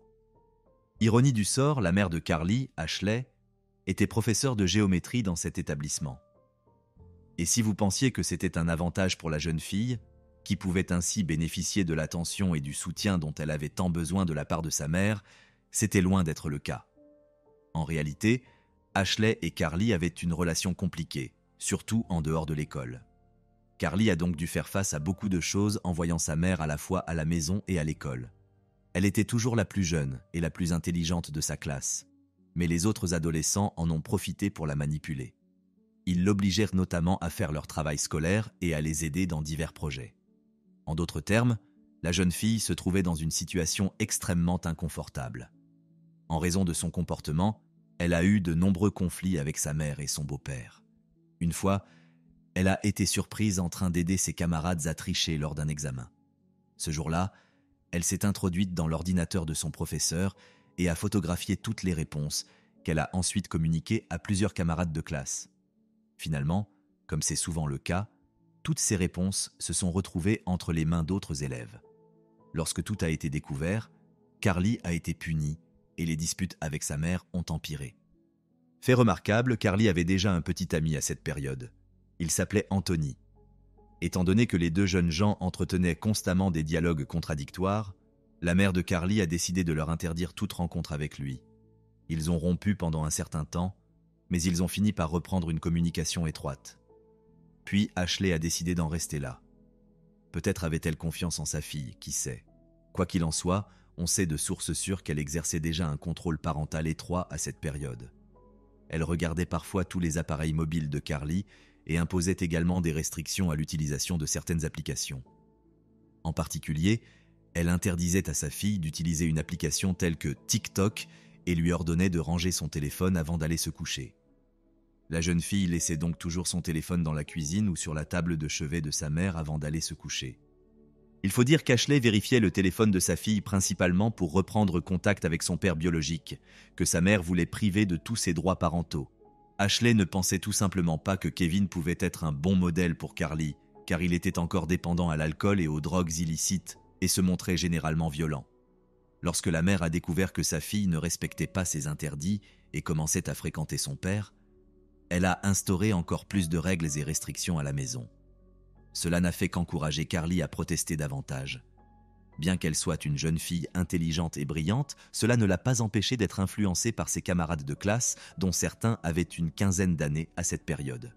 Ironie du sort, la mère de Carly, Ashley, était professeure de géométrie dans cet établissement. Et si vous pensiez que c'était un avantage pour la jeune fille, qui pouvait ainsi bénéficier de l'attention et du soutien dont elle avait tant besoin de la part de sa mère, c'était loin d'être le cas. En réalité, Ashley et Carly avaient une relation compliquée, surtout en dehors de l'école. Carly a donc dû faire face à beaucoup de choses en voyant sa mère à la fois à la maison et à l'école. Elle était toujours la plus jeune et la plus intelligente de sa classe, mais les autres adolescents en ont profité pour la manipuler. Ils l'obligèrent notamment à faire leur travail scolaire et à les aider dans divers projets. En d'autres termes, la jeune fille se trouvait dans une situation extrêmement inconfortable. En raison de son comportement, elle a eu de nombreux conflits avec sa mère et son beau-père. Une fois, elle a été surprise en train d'aider ses camarades à tricher lors d'un examen. Ce jour-là, elle s'est introduite dans l'ordinateur de son professeur et a photographié toutes les réponses qu'elle a ensuite communiquées à plusieurs camarades de classe. Finalement, comme c'est souvent le cas, toutes ces réponses se sont retrouvées entre les mains d'autres élèves. Lorsque tout a été découvert, Carly a été punie et les disputes avec sa mère ont empiré. Fait remarquable, Carly avait déjà un petit ami à cette période. Il s'appelait Anthony. Étant donné que les deux jeunes gens entretenaient constamment des dialogues contradictoires, la mère de Carly a décidé de leur interdire toute rencontre avec lui. Ils ont rompu pendant un certain temps, mais ils ont fini par reprendre une communication étroite. Puis Ashley a décidé d'en rester là. Peut-être avait-elle confiance en sa fille, qui sait. Quoi qu'il en soit, on sait de sources sûres qu'elle exerçait déjà un contrôle parental étroit à cette période. Elle regardait parfois tous les appareils mobiles de Carly et imposait également des restrictions à l'utilisation de certaines applications. En particulier, elle interdisait à sa fille d'utiliser une application telle que TikTok et lui ordonnait de ranger son téléphone avant d'aller se coucher. La jeune fille laissait donc toujours son téléphone dans la cuisine ou sur la table de chevet de sa mère avant d'aller se coucher. Il faut dire qu'Ashley vérifiait le téléphone de sa fille principalement pour reprendre contact avec son père biologique, que sa mère voulait priver de tous ses droits parentaux. Ashley ne pensait tout simplement pas que Kevin pouvait être un bon modèle pour Carly, car il était encore dépendant à l'alcool et aux drogues illicites et se montrait généralement violent. Lorsque la mère a découvert que sa fille ne respectait pas ses interdits et commençait à fréquenter son père, elle a instauré encore plus de règles et restrictions à la maison. Cela n'a fait qu'encourager Carly à protester davantage. Bien qu'elle soit une jeune fille intelligente et brillante, cela ne l'a pas empêchée d'être influencée par ses camarades de classe, dont certains avaient une quinzaine d'années à cette période.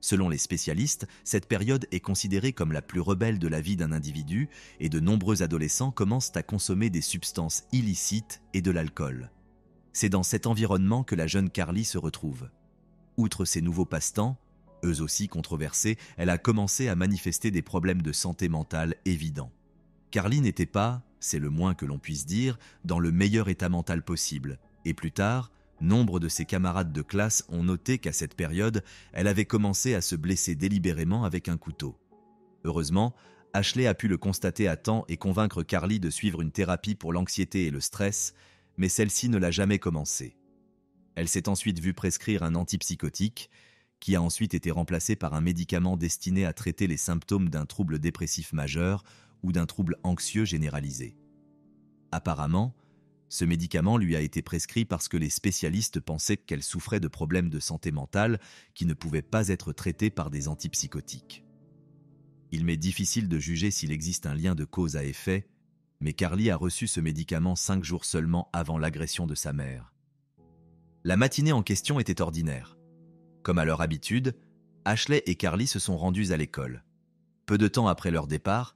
Selon les spécialistes, cette période est considérée comme la plus rebelle de la vie d'un individu et de nombreux adolescents commencent à consommer des substances illicites et de l'alcool. C'est dans cet environnement que la jeune Carly se retrouve. Outre ses nouveaux passe-temps, eux aussi controversés, elle a commencé à manifester des problèmes de santé mentale évidents. Carly n'était pas, c'est le moins que l'on puisse dire, dans le meilleur état mental possible, et plus tard, nombre de ses camarades de classe ont noté qu'à cette période, elle avait commencé à se blesser délibérément avec un couteau. Heureusement, Ashley a pu le constater à temps et convaincre Carly de suivre une thérapie pour l'anxiété et le stress, mais celle-ci ne l'a jamais commencé. Elle s'est ensuite vue prescrire un antipsychotique, qui a ensuite été remplacé par un médicament destiné à traiter les symptômes d'un trouble dépressif majeur ou d'un trouble anxieux généralisé. Apparemment, ce médicament lui a été prescrit parce que les spécialistes pensaient qu'elle souffrait de problèmes de santé mentale qui ne pouvaient pas être traités par des antipsychotiques. Il m'est difficile de juger s'il existe un lien de cause à effet, mais Carly a reçu ce médicament 5 jours seulement avant l'agression de sa mère. La matinée en question était ordinaire. Comme à leur habitude, Ashley et Carly se sont rendus à l'école. Peu de temps après leur départ,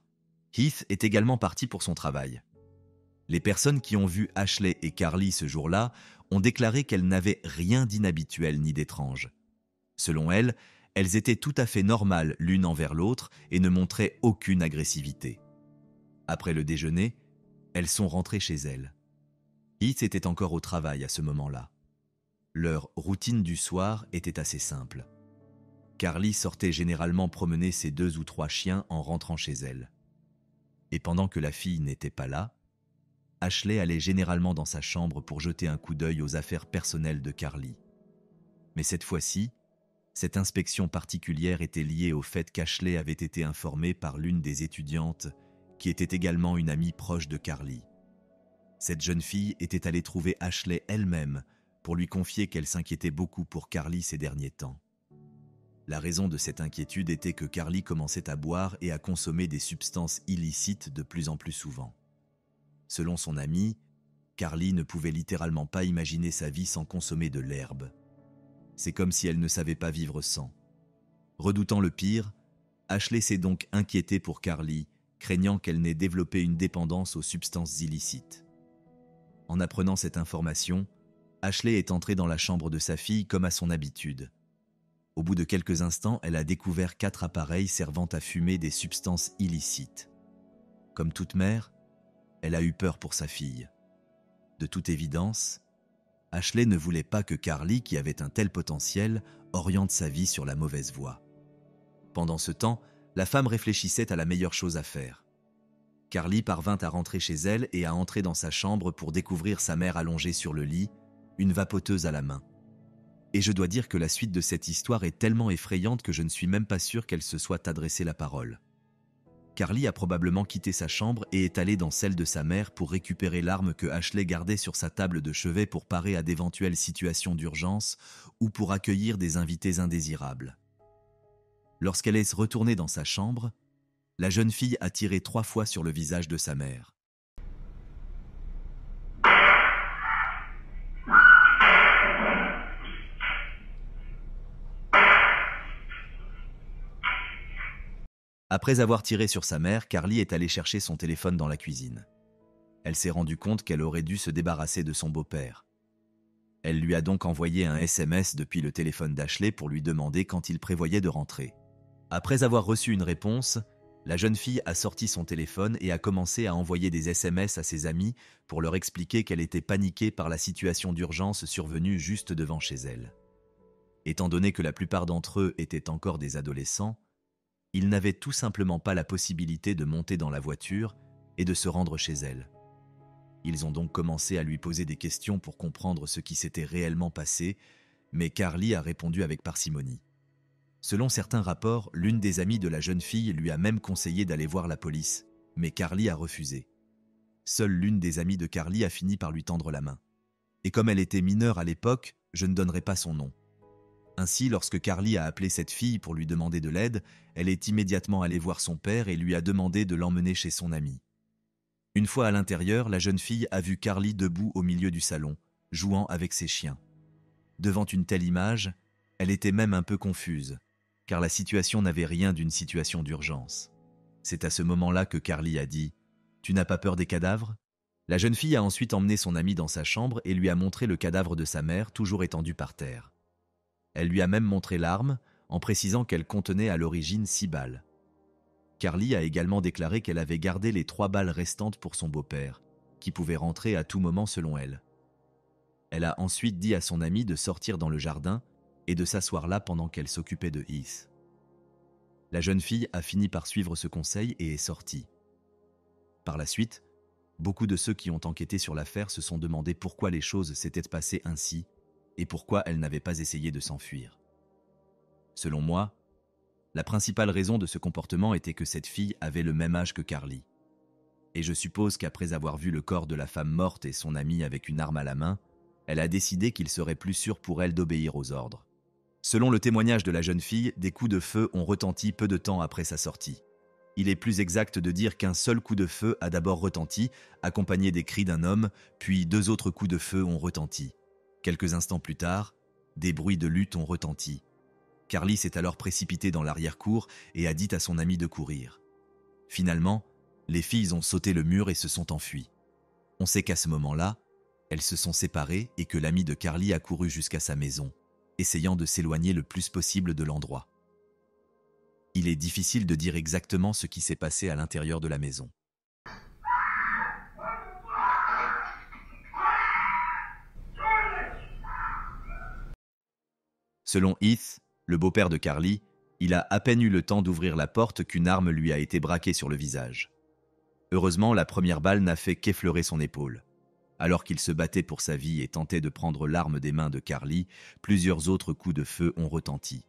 Heath est également parti pour son travail. Les personnes qui ont vu Ashley et Carly ce jour-là ont déclaré qu'elles n'avaient rien d'inhabituel ni d'étrange. Selon elles, elles étaient tout à fait normales l'une envers l'autre et ne montraient aucune agressivité. Après le déjeuner, elles sont rentrées chez elles. Heath était encore au travail à ce moment-là. Leur routine du soir était assez simple. Carly sortait généralement promener ses 2 ou 3 chiens en rentrant chez elle. Et pendant que la fille n'était pas là, Ashley allait généralement dans sa chambre pour jeter un coup d'œil aux affaires personnelles de Carly. Mais cette fois-ci, cette inspection particulière était liée au fait qu'Ashley avait été informée par l'une des étudiantes, qui était également une amie proche de Carly. Cette jeune fille était allée trouver Ashley elle-même pour lui confier qu'elle s'inquiétait beaucoup pour Carly ces derniers temps. La raison de cette inquiétude était que Carly commençait à boire et à consommer des substances illicites de plus en plus souvent. Selon son amie, Carly ne pouvait littéralement pas imaginer sa vie sans consommer de l'herbe. C'est comme si elle ne savait pas vivre sans. Redoutant le pire, Ashley s'est donc inquiétée pour Carly, craignant qu'elle n'ait développé une dépendance aux substances illicites. En apprenant cette information, Ashley est entrée dans la chambre de sa fille comme à son habitude. Au bout de quelques instants, elle a découvert 4 appareils servant à fumer des substances illicites. Comme toute mère, elle a eu peur pour sa fille. De toute évidence, Ashley ne voulait pas que Carly, qui avait un tel potentiel, oriente sa vie sur la mauvaise voie. Pendant ce temps, la femme réfléchissait à la meilleure chose à faire. Carly parvint à rentrer chez elle et à entrer dans sa chambre pour découvrir sa mère allongée sur le lit, une vapoteuse à la main. Et je dois dire que la suite de cette histoire est tellement effrayante que je ne suis même pas sûr qu'elle se soit adressée la parole. Carly a probablement quitté sa chambre et est allée dans celle de sa mère pour récupérer l'arme que Ashley gardait sur sa table de chevet pour parer à d'éventuelles situations d'urgence ou pour accueillir des invités indésirables. Lorsqu'elle est retournée dans sa chambre, la jeune fille a tiré 3 fois sur le visage de sa mère. Après avoir tiré sur sa mère, Carly est allée chercher son téléphone dans la cuisine. Elle s'est rendue compte qu'elle aurait dû se débarrasser de son beau-père. Elle lui a donc envoyé un SMS depuis le téléphone d'Ashley pour lui demander quand il prévoyait de rentrer. Après avoir reçu une réponse, la jeune fille a sorti son téléphone et a commencé à envoyer des SMS à ses amis pour leur expliquer qu'elle était paniquée par la situation d'urgence survenue juste devant chez elle. Étant donné que la plupart d'entre eux étaient encore des adolescents, ils n'avaient tout simplement pas la possibilité de monter dans la voiture et de se rendre chez elle. Ils ont donc commencé à lui poser des questions pour comprendre ce qui s'était réellement passé, mais Carly a répondu avec parcimonie. Selon certains rapports, l'une des amies de la jeune fille lui a même conseillé d'aller voir la police, mais Carly a refusé. Seule l'une des amies de Carly a fini par lui tendre la main. Et comme elle était mineure à l'époque, je ne donnerai pas son nom. Ainsi, lorsque Carly a appelé cette fille pour lui demander de l'aide, elle est immédiatement allée voir son père et lui a demandé de l'emmener chez son ami. Une fois à l'intérieur, la jeune fille a vu Carly debout au milieu du salon, jouant avec ses chiens. Devant une telle image, elle était même un peu confuse, car la situation n'avait rien d'une situation d'urgence. C'est à ce moment-là que Carly a dit « Tu n'as pas peur des cadavres ?» La jeune fille a ensuite emmené son ami dans sa chambre et lui a montré le cadavre de sa mère, toujours étendu par terre. Elle lui a même montré l'arme, en précisant qu'elle contenait à l'origine 6 balles. Carly a également déclaré qu'elle avait gardé les 3 balles restantes pour son beau-père, qui pouvait rentrer à tout moment selon elle. Elle a ensuite dit à son ami de sortir dans le jardin et de s'asseoir là pendant qu'elle s'occupait de Heath. La jeune fille a fini par suivre ce conseil et est sortie. Par la suite, beaucoup de ceux qui ont enquêté sur l'affaire se sont demandé pourquoi les choses s'étaient passées ainsi et pourquoi elle n'avait pas essayé de s'enfuir. Selon moi, la principale raison de ce comportement était que cette fille avait le même âge que Carly. Et je suppose qu'après avoir vu le corps de la femme morte et son ami avec une arme à la main, elle a décidé qu'il serait plus sûr pour elle d'obéir aux ordres. Selon le témoignage de la jeune fille, des coups de feu ont retenti peu de temps après sa sortie. Il est plus exact de dire qu'un seul coup de feu a d'abord retenti, accompagné des cris d'un homme, puis 2 autres coups de feu ont retenti. Quelques instants plus tard, des bruits de lutte ont retenti. Carly s'est alors précipitée dans l'arrière-cour et a dit à son ami de courir. Finalement, les filles ont sauté le mur et se sont enfuies. On sait qu'à ce moment-là, elles se sont séparées et que l'ami de Carly a couru jusqu'à sa maison, essayant de s'éloigner le plus possible de l'endroit. Il est difficile de dire exactement ce qui s'est passé à l'intérieur de la maison. Selon Heath, le beau-père de Carly, il a à peine eu le temps d'ouvrir la porte qu'une arme lui a été braquée sur le visage. Heureusement, la première balle n'a fait qu'effleurer son épaule. Alors qu'il se battait pour sa vie et tentait de prendre l'arme des mains de Carly, plusieurs autres coups de feu ont retenti.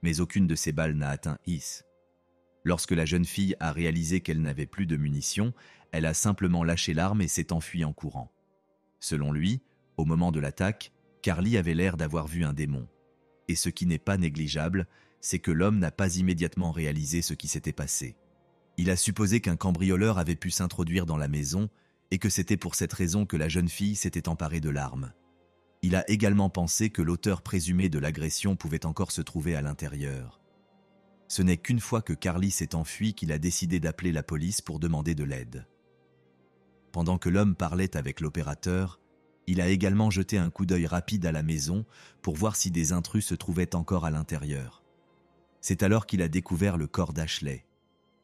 Mais aucune de ces balles n'a atteint Heath. Lorsque la jeune fille a réalisé qu'elle n'avait plus de munitions, elle a simplement lâché l'arme et s'est enfuie en courant. Selon lui, au moment de l'attaque, Carly avait l'air d'avoir vu un démon. Et ce qui n'est pas négligeable, c'est que l'homme n'a pas immédiatement réalisé ce qui s'était passé. Il a supposé qu'un cambrioleur avait pu s'introduire dans la maison et que c'était pour cette raison que la jeune fille s'était emparée de l'arme. Il a également pensé que l'auteur présumé de l'agression pouvait encore se trouver à l'intérieur. Ce n'est qu'une fois que Carly s'est enfuie qu'il a décidé d'appeler la police pour demander de l'aide. Pendant que l'homme parlait avec l'opérateur, il a également jeté un coup d'œil rapide à la maison pour voir si des intrus se trouvaient encore à l'intérieur. C'est alors qu'il a découvert le corps d'Ashley.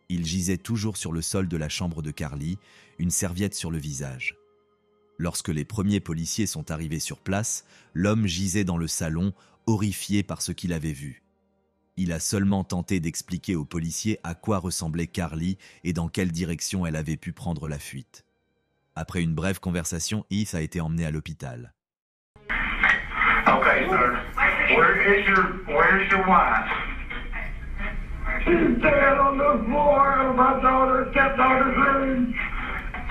Il gisait toujours sur le sol de la chambre de Carly, une serviette sur le visage. Lorsque les premiers policiers sont arrivés sur place, l'homme gisait dans le salon, horrifié par ce qu'il avait vu. Il a seulement tenté d'expliquer aux policiers à quoi ressemblait Carly et dans quelle direction elle avait pu prendre la fuite. Après une brève conversation, Heath a été emmené à l'hôpital. Okay, sir. Where's your wife? She's dead on the floor of my stepdaughter's room.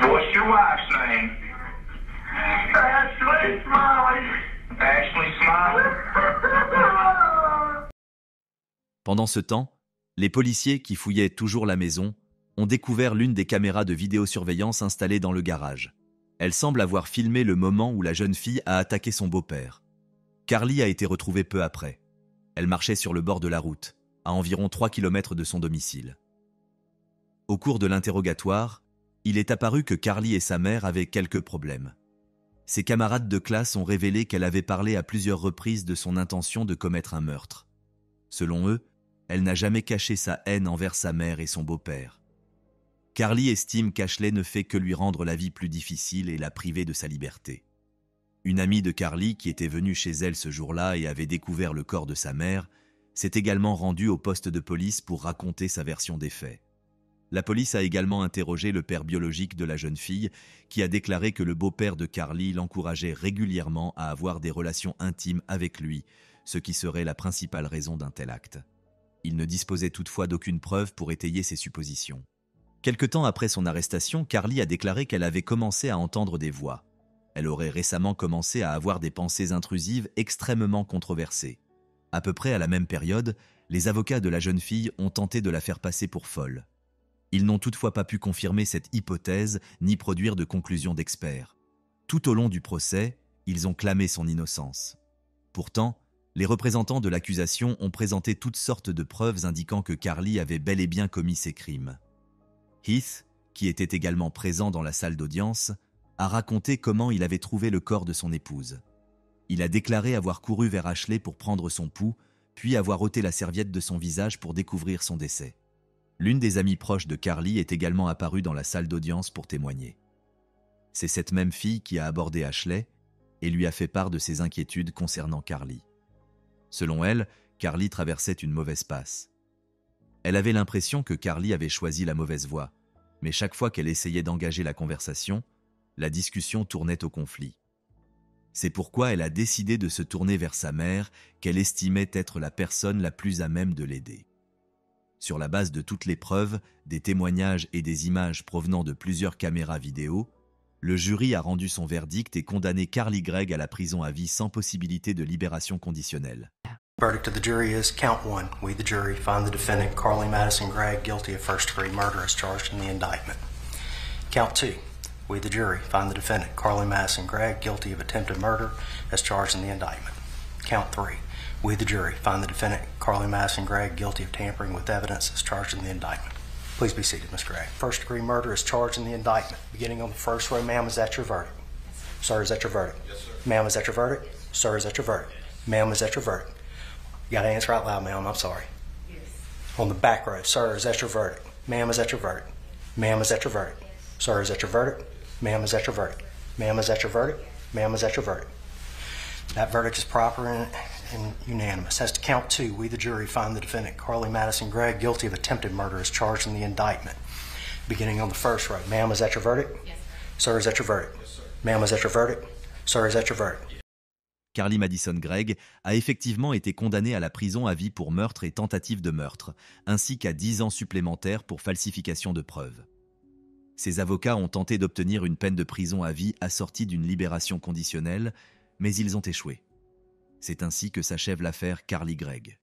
What's your wife's name? Ashley Smiley. Ashley Smiley. Pendant ce temps, les policiers qui fouillaient toujours la maison ont découvert l'une des caméras de vidéosurveillance installées dans le garage. Elle semble avoir filmé le moment où la jeune fille a attaqué son beau-père. Carly a été retrouvée peu après. Elle marchait sur le bord de la route, à environ 3 km de son domicile. Au cours de l'interrogatoire, il est apparu que Carly et sa mère avaient quelques problèmes. Ses camarades de classe ont révélé qu'elle avait parlé à plusieurs reprises de son intention de commettre un meurtre. Selon eux, elle n'a jamais caché sa haine envers sa mère et son beau-père. Carly estime qu'Ashley ne fait que lui rendre la vie plus difficile et la priver de sa liberté. Une amie de Carly qui était venue chez elle ce jour-là et avait découvert le corps de sa mère s'est également rendue au poste de police pour raconter sa version des faits. La police a également interrogé le père biologique de la jeune fille qui a déclaré que le beau-père de Carly l'encourageait régulièrement à avoir des relations intimes avec lui, ce qui serait la principale raison d'un tel acte. Il ne disposait toutefois d'aucune preuve pour étayer ses suppositions. Quelque temps après son arrestation, Carly a déclaré qu'elle avait commencé à entendre des voix. Elle aurait récemment commencé à avoir des pensées intrusives extrêmement controversées. À peu près à la même période, les avocats de la jeune fille ont tenté de la faire passer pour folle. Ils n'ont toutefois pas pu confirmer cette hypothèse ni produire de conclusion d'experts. Tout au long du procès, ils ont clamé son innocence. Pourtant, les représentants de l'accusation ont présenté toutes sortes de preuves indiquant que Carly avait bel et bien commis ces crimes. Heath, qui était également présent dans la salle d'audience, a raconté comment il avait trouvé le corps de son épouse. Il a déclaré avoir couru vers Ashley pour prendre son pouls, puis avoir ôté la serviette de son visage pour découvrir son décès. L'une des amies proches de Carly est également apparue dans la salle d'audience pour témoigner. C'est cette même fille qui a abordé Ashley et lui a fait part de ses inquiétudes concernant Carly. Selon elle, Carly traversait une mauvaise passe. Elle avait l'impression que Carly avait choisi la mauvaise voie, mais chaque fois qu'elle essayait d'engager la conversation, la discussion tournait au conflit. C'est pourquoi elle a décidé de se tourner vers sa mère, qu'elle estimait être la personne la plus à même de l'aider. Sur la base de toutes les preuves, des témoignages et des images provenant de plusieurs caméras vidéo, le jury a rendu son verdict et condamné Carly Gregg à la prison à vie sans possibilité de libération conditionnelle. Verdict of the jury is count 1. We, the jury, find the defendant Carly Madison Gregg guilty of first-degree murder as charged in the indictment. Count 2. We, the jury, find the defendant Carly Madison Gregg guilty of attempted murder as charged in the indictment. Count 3. We, the jury, find the defendant Carly Madison Gregg guilty of tampering with evidence as charged in the indictment. Please be seated, Ms. Gregg. First-degree murder is charged in the indictment. Beginning on the first row, ma'am, is that your verdict? Sir, is that your verdict? Yes, sir. Ma'am, is that your verdict? Sir, is that your verdict? Ma'am, is that your verdict? You gotta answer out loud, ma'am. I'm sorry. Yes. On the back row, sir, is that your verdict? Ma'am, is that your verdict? Ma'am, is that your verdict? Sir, is that your verdict? Ma'am, is that your verdict? Ma'am, is that your verdict? Ma'am, is that your verdict? That verdict is proper and unanimous. As to count 2, we, the jury, find the defendant Carly Madison Gregg guilty of attempted murder as charged in the indictment. Beginning on the first row, ma'am, is that your verdict? Yes, Sir, is that your verdict? Yes, sir. Ma'am, is that your verdict? Sir, is that your verdict? Carly Madison Gregg a effectivement été condamnée à la prison à vie pour meurtre et tentative de meurtre, ainsi qu'à 10 ans supplémentaires pour falsification de preuves. Ses avocats ont tenté d'obtenir une peine de prison à vie assortie d'une libération conditionnelle, mais ils ont échoué. C'est ainsi que s'achève l'affaire Carly Gregg.